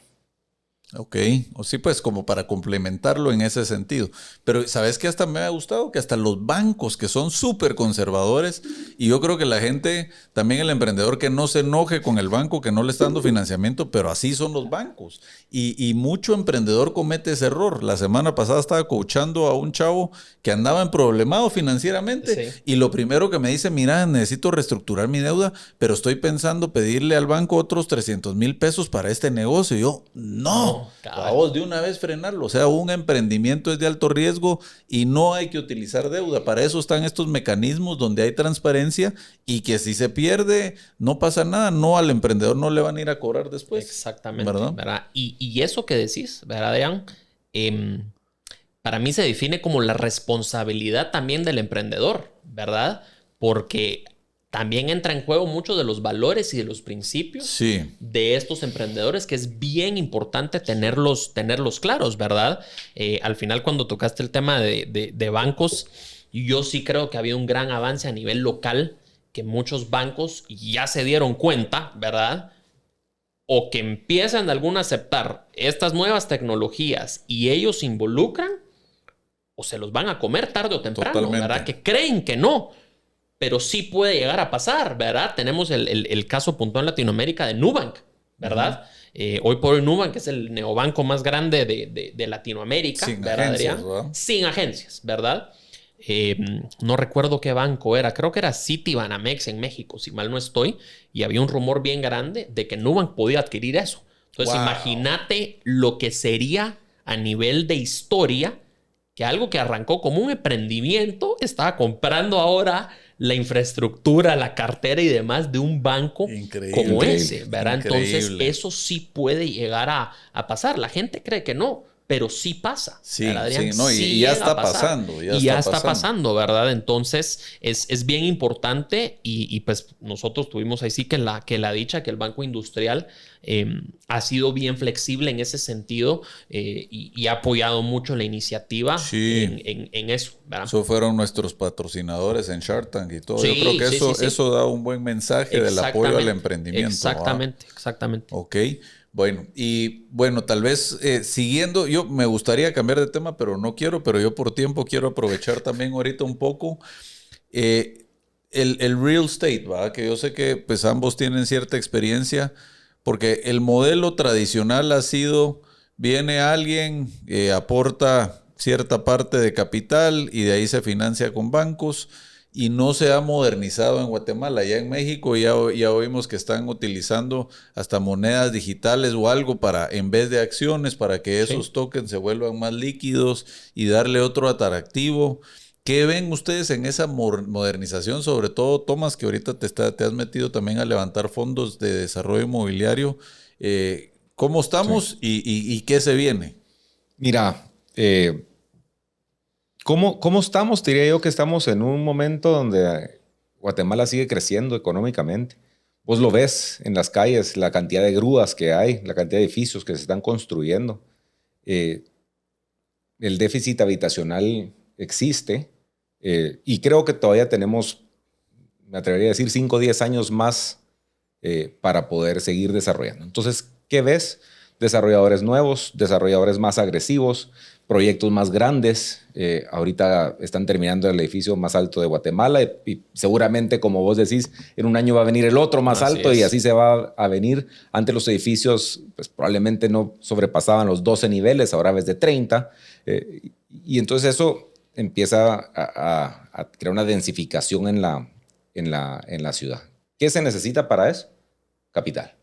Ok, o sí, pues como para complementarlo en ese sentido. Pero ¿sabes qué? Hasta me ha gustado que hasta los bancos que son súper conservadores, y yo creo que la gente, también el emprendedor, que no se enoje con el banco que no le está dando financiamiento, pero así son los bancos. Y mucho emprendedor comete ese error. La semana pasada estaba coachando a un chavo que andaba en problemado financieramente, y lo primero que me dice, mira, necesito reestructurar mi deuda, pero estoy pensando pedirle al banco otros 300,000 pesos para este negocio. Y yo, no. Vamos de una vez frenarlo. O sea, un emprendimiento es de alto riesgo y no hay que utilizar deuda. Para eso están estos mecanismos donde hay transparencia y que si se pierde no pasa nada. No, al emprendedor no le van a ir a cobrar después. Exactamente. ¿Verdad? ¿Verdad? Y eso que decís, ¿verdad, Adrián? Para mí se define como la responsabilidad también del emprendedor, ¿verdad? Porque también entra en juego mucho de los valores y de los principios de estos emprendedores, que es bien importante tenerlos claros, ¿verdad? Al final, cuando tocaste el tema de bancos, yo sí creo que ha habido un gran avance a nivel local, que muchos bancos ya se dieron cuenta, ¿verdad? O que empiezan de alguna a aceptar estas nuevas tecnologías y ellos se involucran, o se los van a comer tarde o temprano. Totalmente. ¿Verdad? Que creen que no, pero sí puede llegar a pasar, ¿verdad? Tenemos el caso puntual en Latinoamérica de Nubank, ¿verdad? Hoy por hoy Nubank es el neobanco más grande de Latinoamérica, sin ¿verdad, agencias, Adrián? ¿verdad? Sin agencias, ¿verdad? No recuerdo qué banco era, creo que era Citibanamex en México, si mal no estoy, y había un rumor bien grande de que Nubank podía adquirir eso. Entonces, imagínate lo que sería a nivel de historia, que algo que arrancó como un emprendimiento estaba comprando ahora la infraestructura, la cartera y demás de un banco como ese, ¿verdad? Entonces, eso sí puede llegar a pasar. La gente cree que no, pero sí pasa. Sí, Adrián? sí, no, sí y ya está pasando. Ya está pasando, ¿verdad? Entonces, es bien importante y pues nosotros tuvimos ahí sí que la dicha que el Banco Industrial ha sido bien flexible en ese sentido y ha apoyado mucho la iniciativa en eso, ¿verdad? Eso fueron nuestros patrocinadores en Shark Tank y todo. Sí, yo creo que sí. eso da un buen mensaje del apoyo al emprendimiento. Exactamente. Ok. Bueno, y bueno, tal vez siguiendo, yo me gustaría cambiar de tema, pero no quiero, pero yo por tiempo quiero aprovechar también ahorita un poco el real estate, ¿va? Que yo sé que pues ambos tienen cierta experiencia, porque el modelo tradicional ha sido, viene alguien, aporta cierta parte de capital y de ahí se financia con bancos. Y no se ha modernizado en Guatemala. Ya en México ya oímos que están utilizando hasta monedas digitales o algo para, en vez de acciones, para que esos tokens se vuelvan más líquidos y darle otro atractivo. ¿Qué ven ustedes en esa modernización? Sobre todo, Tomás, que ahorita te has metido también a levantar fondos de desarrollo inmobiliario. ¿Cómo estamos y qué se viene? Mira, ¿cómo estamos? Diría yo que estamos en un momento donde Guatemala sigue creciendo económicamente. Vos lo ves en las calles, la cantidad de grúas que hay, la cantidad de edificios que se están construyendo. El déficit habitacional existe y creo que todavía tenemos, me atrevería a decir, 5 o 10 años más para poder seguir desarrollando. Entonces, ¿qué ves? Desarrolladores nuevos, desarrolladores más agresivos, proyectos más grandes. Ahorita están terminando el edificio más alto de Guatemala y seguramente, como vos decís, en un año va a venir el otro más alto y así se va a venir. Antes los edificios pues, probablemente no sobrepasaban los 12 niveles, ahora ves de 30. Y entonces eso empieza a crear una densificación en la ciudad. ¿Qué se necesita para eso? Capital.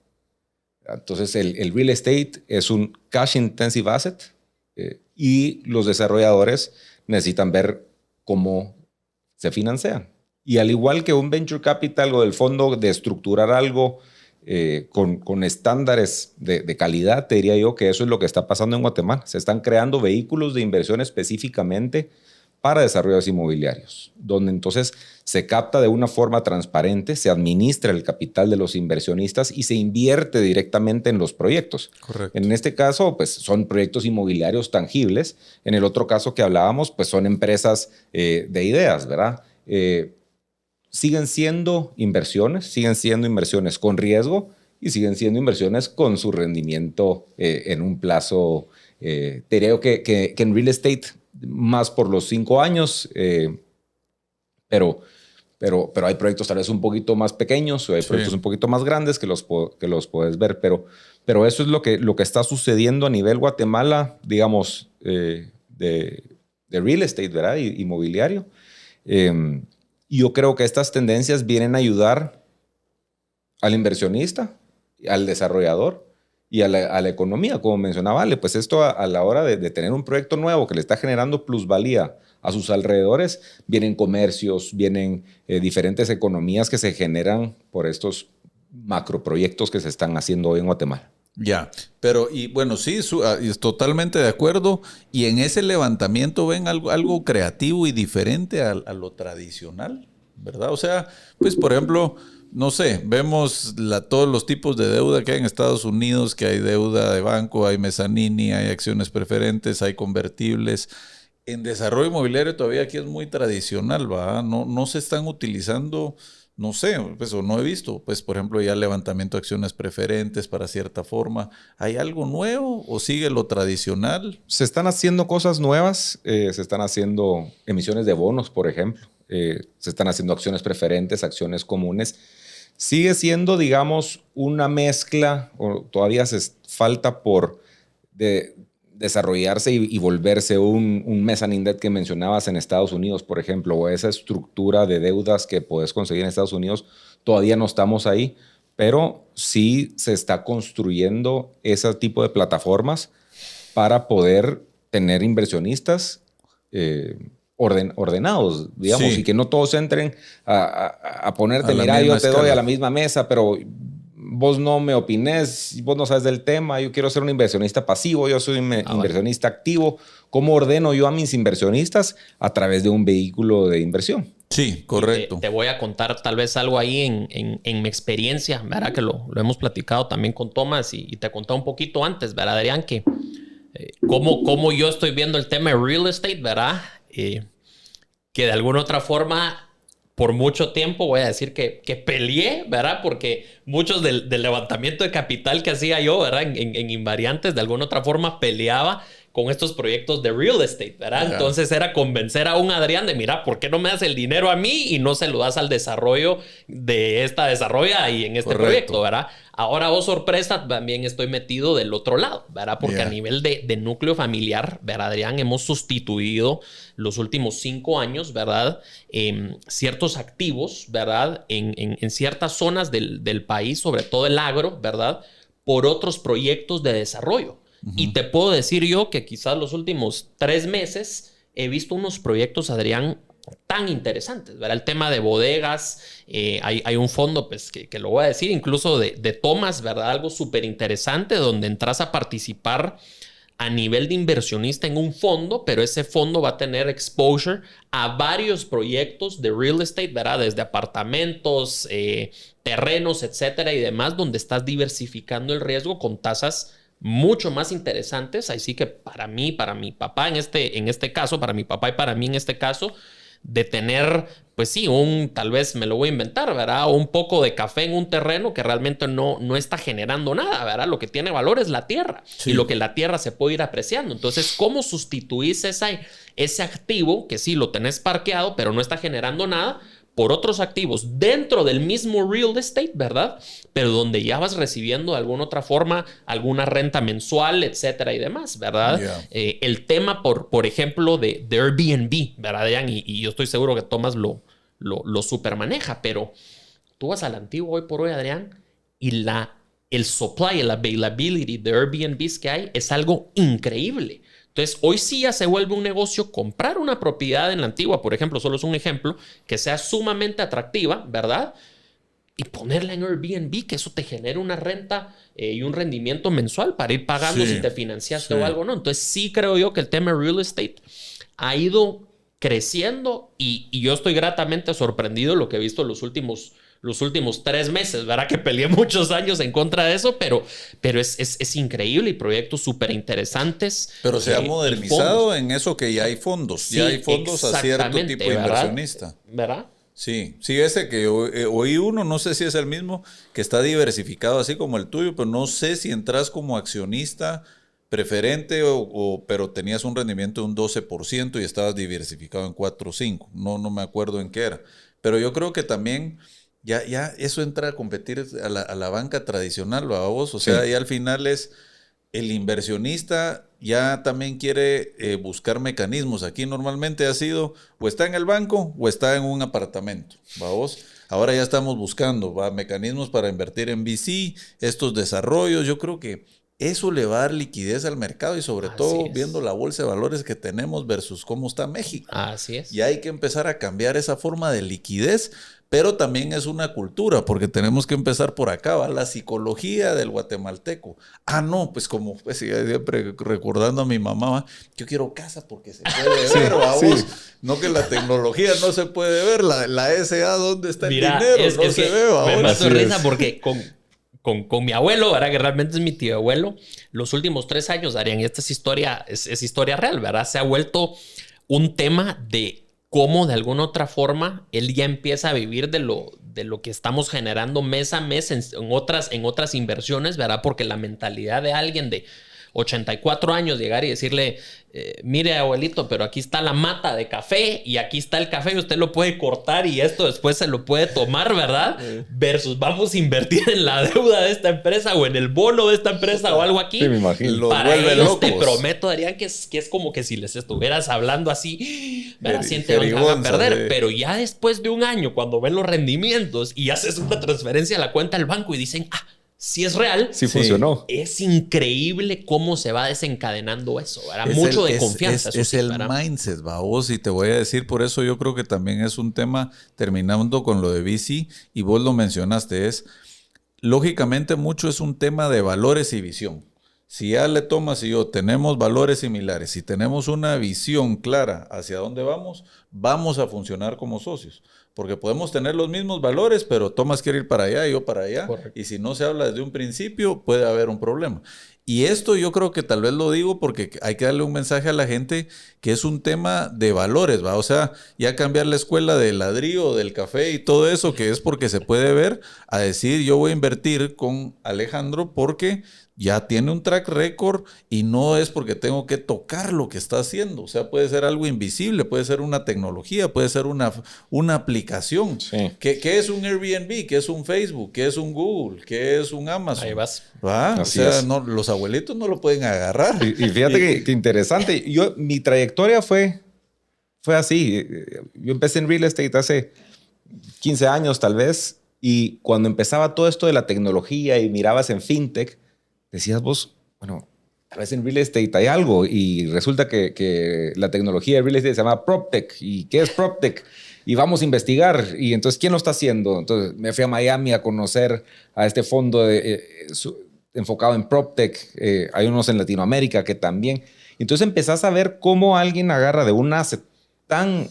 Entonces el real estate es un cash intensive asset y los desarrolladores necesitan ver cómo se financian. Y al igual que un venture capital o del fondo de estructurar algo con estándares de calidad, te diría yo que eso es lo que está pasando en Guatemala. Se están creando vehículos de inversión específicamente para desarrollos inmobiliarios, donde entonces se capta de una forma transparente, se administra el capital de los inversionistas y se invierte directamente en los proyectos. Correcto. En este caso, pues son proyectos inmobiliarios tangibles. En el otro caso que hablábamos, pues son empresas de ideas, ¿verdad? Siguen siendo inversiones con riesgo y siguen siendo inversiones con su rendimiento en un plazo, te diría que en real estate más por los 5 años, pero hay proyectos tal vez un poquito más pequeños o hay proyectos un poquito más grandes que los puedes ver, pero eso es lo que está sucediendo a nivel Guatemala, digamos, de real estate, ¿verdad? Inmobiliario. Y yo creo que estas tendencias vienen a ayudar al inversionista, al desarrollador y a la economía, como mencionaba Ale. Pues esto a la hora de tener un proyecto nuevo que le está generando plusvalía a sus alrededores, vienen comercios, vienen diferentes economías que se generan por estos macroproyectos que se están haciendo hoy en Guatemala. Ya, pero y bueno, sí, es totalmente de acuerdo. Y en ese levantamiento ven algo creativo y diferente a lo tradicional, ¿verdad? O sea, pues por ejemplo, no sé, vemos todos los tipos de deuda que hay en Estados Unidos, que hay deuda de banco, hay mezzanini, hay acciones preferentes, hay convertibles. En desarrollo inmobiliario todavía aquí es muy tradicional, ¿va? No se están utilizando, no sé, pues o no he visto, pues por ejemplo ya levantamiento de acciones preferentes para cierta forma. ¿Hay algo nuevo o sigue lo tradicional? Se están haciendo cosas nuevas, se están haciendo emisiones de bonos, por ejemplo. Se están haciendo acciones preferentes, acciones comunes. Sigue siendo, digamos, una mezcla, o todavía falta por desarrollarse y volverse un mezzanine debt que mencionabas en Estados Unidos, por ejemplo, o esa estructura de deudas que puedes conseguir en Estados Unidos. Todavía no estamos ahí, pero sí se está construyendo ese tipo de plataformas para poder tener inversionistas ordenados, digamos, y que no todos entren a ponerte, mira, yo te doy a la misma mesa, pero vos no me opinés, vos no sabes del tema, yo quiero ser un inversionista pasivo, yo soy un inversionista activo. ¿Cómo ordeno yo a mis inversionistas? A través de un vehículo de inversión. Sí, correcto. Te voy a contar tal vez algo ahí en mi experiencia, ¿verdad? Que lo hemos platicado también con Tomás y te contaba un poquito antes, ¿verdad, Adrián? Que cómo yo estoy viendo el tema de real estate, ¿verdad? Que de alguna otra forma por mucho tiempo, voy a decir que peleé, ¿verdad? Porque muchos del levantamiento de capital que hacía yo, ¿verdad? En Invariantes, de alguna otra forma peleaba con estos proyectos de real estate, ¿verdad? Yeah. Entonces era convencer a un Adrián de, mira, ¿por qué no me das el dinero a mí y no se lo das al desarrollo de esta desarrolla y en este proyecto, ¿verdad? Ahora, oh sorpresa, también estoy metido del otro lado, ¿verdad? Porque a nivel de núcleo familiar, ¿verdad, Adrián? Hemos sustituido los últimos 5 años, ¿verdad? Ciertos activos, ¿verdad? En ciertas zonas del país, sobre todo el agro, ¿verdad? Por otros proyectos de desarrollo. Y te puedo decir yo que quizás los últimos 3 meses he visto unos proyectos, Adrián, tan interesantes, ¿verdad? El tema de bodegas, hay un fondo, pues, que lo voy a decir, incluso de tomas, ¿verdad? Algo súper interesante donde entras a participar a nivel de inversionista en un fondo, pero ese fondo va a tener exposure a varios proyectos de real estate, ¿verdad? Desde apartamentos, terrenos, etcétera y demás, donde estás diversificando el riesgo con tasas mucho más interesantes. Así que para mí, para mi papá en este caso, para mi papá y para mí en este caso, de tener, pues sí, tal vez me lo voy a inventar, ¿verdad? Un poco de café en un terreno que realmente no está generando nada, ¿verdad? Lo que tiene valor es la tierra y lo que la tierra se puede ir apreciando. Entonces, ¿cómo sustituís ese activo que sí lo tenés parqueado, pero no está generando nada, por otros activos dentro del mismo real estate, ¿verdad? Pero donde ya vas recibiendo de alguna otra forma alguna renta mensual, etcétera y demás, ¿verdad? Yeah. El tema, por ejemplo, de Airbnb, ¿verdad, Adrián? Y yo estoy seguro que Tomás lo supermaneja, pero tú vas al antiguo hoy por hoy, Adrián, y el supply, el availability de Airbnbs que hay es algo increíble. Entonces, hoy sí ya se vuelve un negocio comprar una propiedad en la antigua, por ejemplo, solo es un ejemplo, que sea sumamente atractiva, ¿verdad? Y ponerla en Airbnb, que eso te genere una renta y un rendimiento mensual para ir pagando si te financiaste o algo, ¿no? Entonces, sí creo yo que el tema real estate ha ido creciendo y yo estoy gratamente sorprendido de lo que he visto los últimos 3 meses, ¿verdad? Que peleé muchos años en contra de eso, pero es increíble y proyectos súper interesantes. Pero se ha modernizado en eso que ya hay fondos. Sí, ya hay fondos a cierto tipo de inversionista. ¿Verdad? Sí, ese que oí uno, no sé si es el mismo, que está diversificado así como el tuyo, pero no sé si entras como accionista preferente pero tenías un rendimiento de un 12% y estabas diversificado en 4 o 5. No me acuerdo en qué era. Pero yo creo que también ya eso entra a competir a la banca tradicional, ¿va vos? O sea, ya al final es el inversionista ya también quiere buscar mecanismos. Aquí normalmente ha sido o está en el banco o está en un apartamento, ¿va vos? Ahora ya estamos buscando mecanismos para invertir en VC, estos desarrollos. Yo creo que eso le va a dar liquidez al mercado y sobre todo viendo la bolsa de valores que tenemos versus cómo está México. Así es. Y hay que empezar a cambiar esa forma de liquidez, pero también es una cultura, porque tenemos que empezar por acá, ¿va? La psicología del guatemalteco. No, pues como siempre recordando a mi mamá, ¿va? Yo quiero casa porque se puede ver, vamos. No que la tecnología no se puede ver, la SA, ¿dónde está el dinero? No se ve, vamos. Me mato risa porque con mi abuelo, ¿verdad? Que realmente es mi tío abuelo, los últimos 3 años, Darían, y esta es historia real, ¿verdad? Se ha vuelto un tema de cómo de alguna otra forma él ya empieza a vivir de lo que estamos generando mes a mes en otras inversiones, ¿verdad? Porque la mentalidad de alguien de 84 años llegar y decirle, mire abuelito, pero aquí está la mata de café y aquí está el café y usted lo puede cortar y esto después se lo puede tomar, ¿verdad? Versus vamos a invertir en la deuda de esta empresa o en el bono de esta empresa o algo aquí. Sí, me imagino. Para ellos te prometo, Darían, que es como que si les estuvieras hablando así, ¿verdad? Siente van a perder. Pero ya después de un año, cuando ven los rendimientos y haces una transferencia a la cuenta del banco y dicen, si es real, sí funcionó. Es increíble cómo se va desencadenando eso, ¿verdad? Mucho de confianza. Es el mindset, vos, y te voy a decir, por eso yo creo que también es un tema, terminando con lo de VC, y vos lo mencionaste, lógicamente mucho es un tema de valores y visión. Si ya le Tomás y yo tenemos valores similares, si tenemos una visión clara hacia dónde vamos a funcionar como socios. Porque podemos tener los mismos valores, pero Tomás quiere ir para allá y yo para allá. Correcto. Y si no se habla desde un principio, puede haber un problema. Y esto yo creo que tal vez lo digo porque hay que darle un mensaje a la gente que es un tema de valores, ¿va? O sea, ya cambiar la escuela del ladrillo, del café y todo eso, que es porque se puede ver, a decir yo voy a invertir con Alejandro porque ya tiene un track record y no es porque tengo que tocar lo que está haciendo. O sea, puede ser algo invisible, puede ser una tecnología, puede ser una aplicación. Sí. ¿Qué es un Airbnb? ¿Qué es un Facebook? ¿Qué es un Google? ¿Qué es un Amazon? Ahí vas. ¿Va? Así o sea, es. no, los abuelitos no lo pueden agarrar. Y fíjate que interesante. Mi trayectoria fue así. Yo empecé en real estate hace 15 años tal vez, y cuando empezaba todo esto de la tecnología y mirabas en fintech, decías vos, bueno, a veces en real estate hay algo, y resulta que la tecnología de real estate se llama PropTech. ¿Y qué es PropTech? Y vamos a investigar. Y entonces, ¿quién lo está haciendo? Entonces me fui a Miami a conocer a este fondo enfocado en PropTech. Hay unos en Latinoamérica que también. Entonces empezás a ver cómo alguien agarra de un asset tan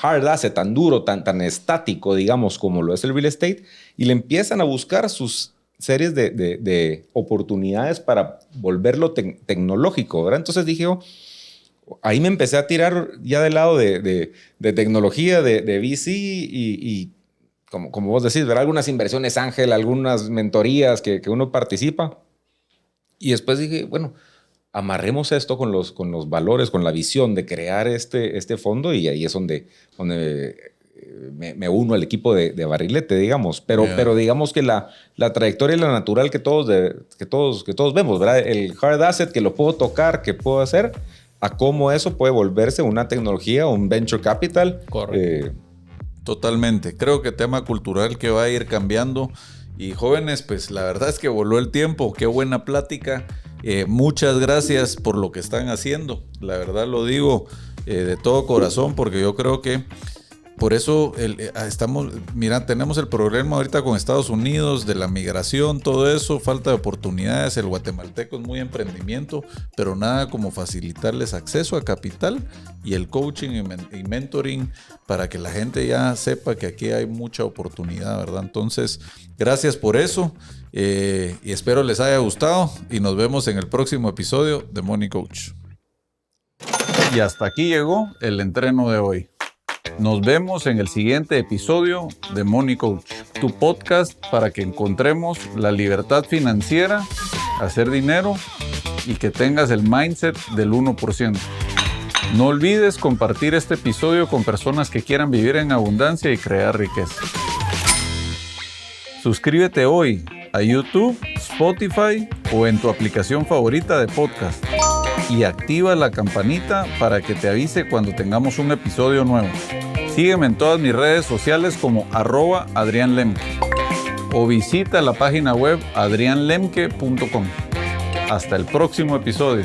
hard asset, tan duro, tan estático, digamos, como lo es el real estate, y le empiezan a buscar sus series de oportunidades para volverlo tecnológico, ¿verdad? Entonces dije, ahí me empecé a tirar ya del lado de tecnología, de VC y como vos decís, ¿verdad? Algunas inversiones ángel, algunas mentorías que uno participa. Y después dije, bueno, amarremos esto con los valores, con la visión de crear este fondo, y ahí es donde me uno al equipo de Barrilete, digamos. Pero digamos que la trayectoria es la natural que todos vemos, ¿verdad? El hard asset que lo puedo tocar, que puedo hacer, a cómo eso puede volverse una tecnología, un venture capital. Correcto. Totalmente. Creo que tema cultural que va a ir cambiando. Y jóvenes, pues la verdad es que voló el tiempo. Qué buena plática. Muchas gracias por lo que están haciendo. La verdad lo digo de todo corazón, porque yo creo que por eso tenemos el problema ahorita con Estados Unidos de la migración, todo eso, falta de oportunidades. El guatemalteco es muy emprendimiento, pero nada como facilitarles acceso a capital y el coaching y mentoring para que la gente ya sepa que aquí hay mucha oportunidad, ¿verdad? Entonces, gracias por eso y espero les haya gustado, y nos vemos en el próximo episodio de Money Coach. Y hasta aquí llegó el entreno de hoy. Nos vemos en el siguiente episodio de Money Coach, tu podcast para que encontremos la libertad financiera, hacer dinero y que tengas el mindset del 1%. No olvides compartir este episodio con personas que quieran vivir en abundancia y crear riqueza. Suscríbete hoy a YouTube, Spotify o en tu aplicación favorita de podcast, y activa la campanita para que te avise cuando tengamos un episodio nuevo. Sígueme en todas mis redes sociales como @AdrianLemke o visita la página web adrianlemke.com. Hasta el próximo episodio.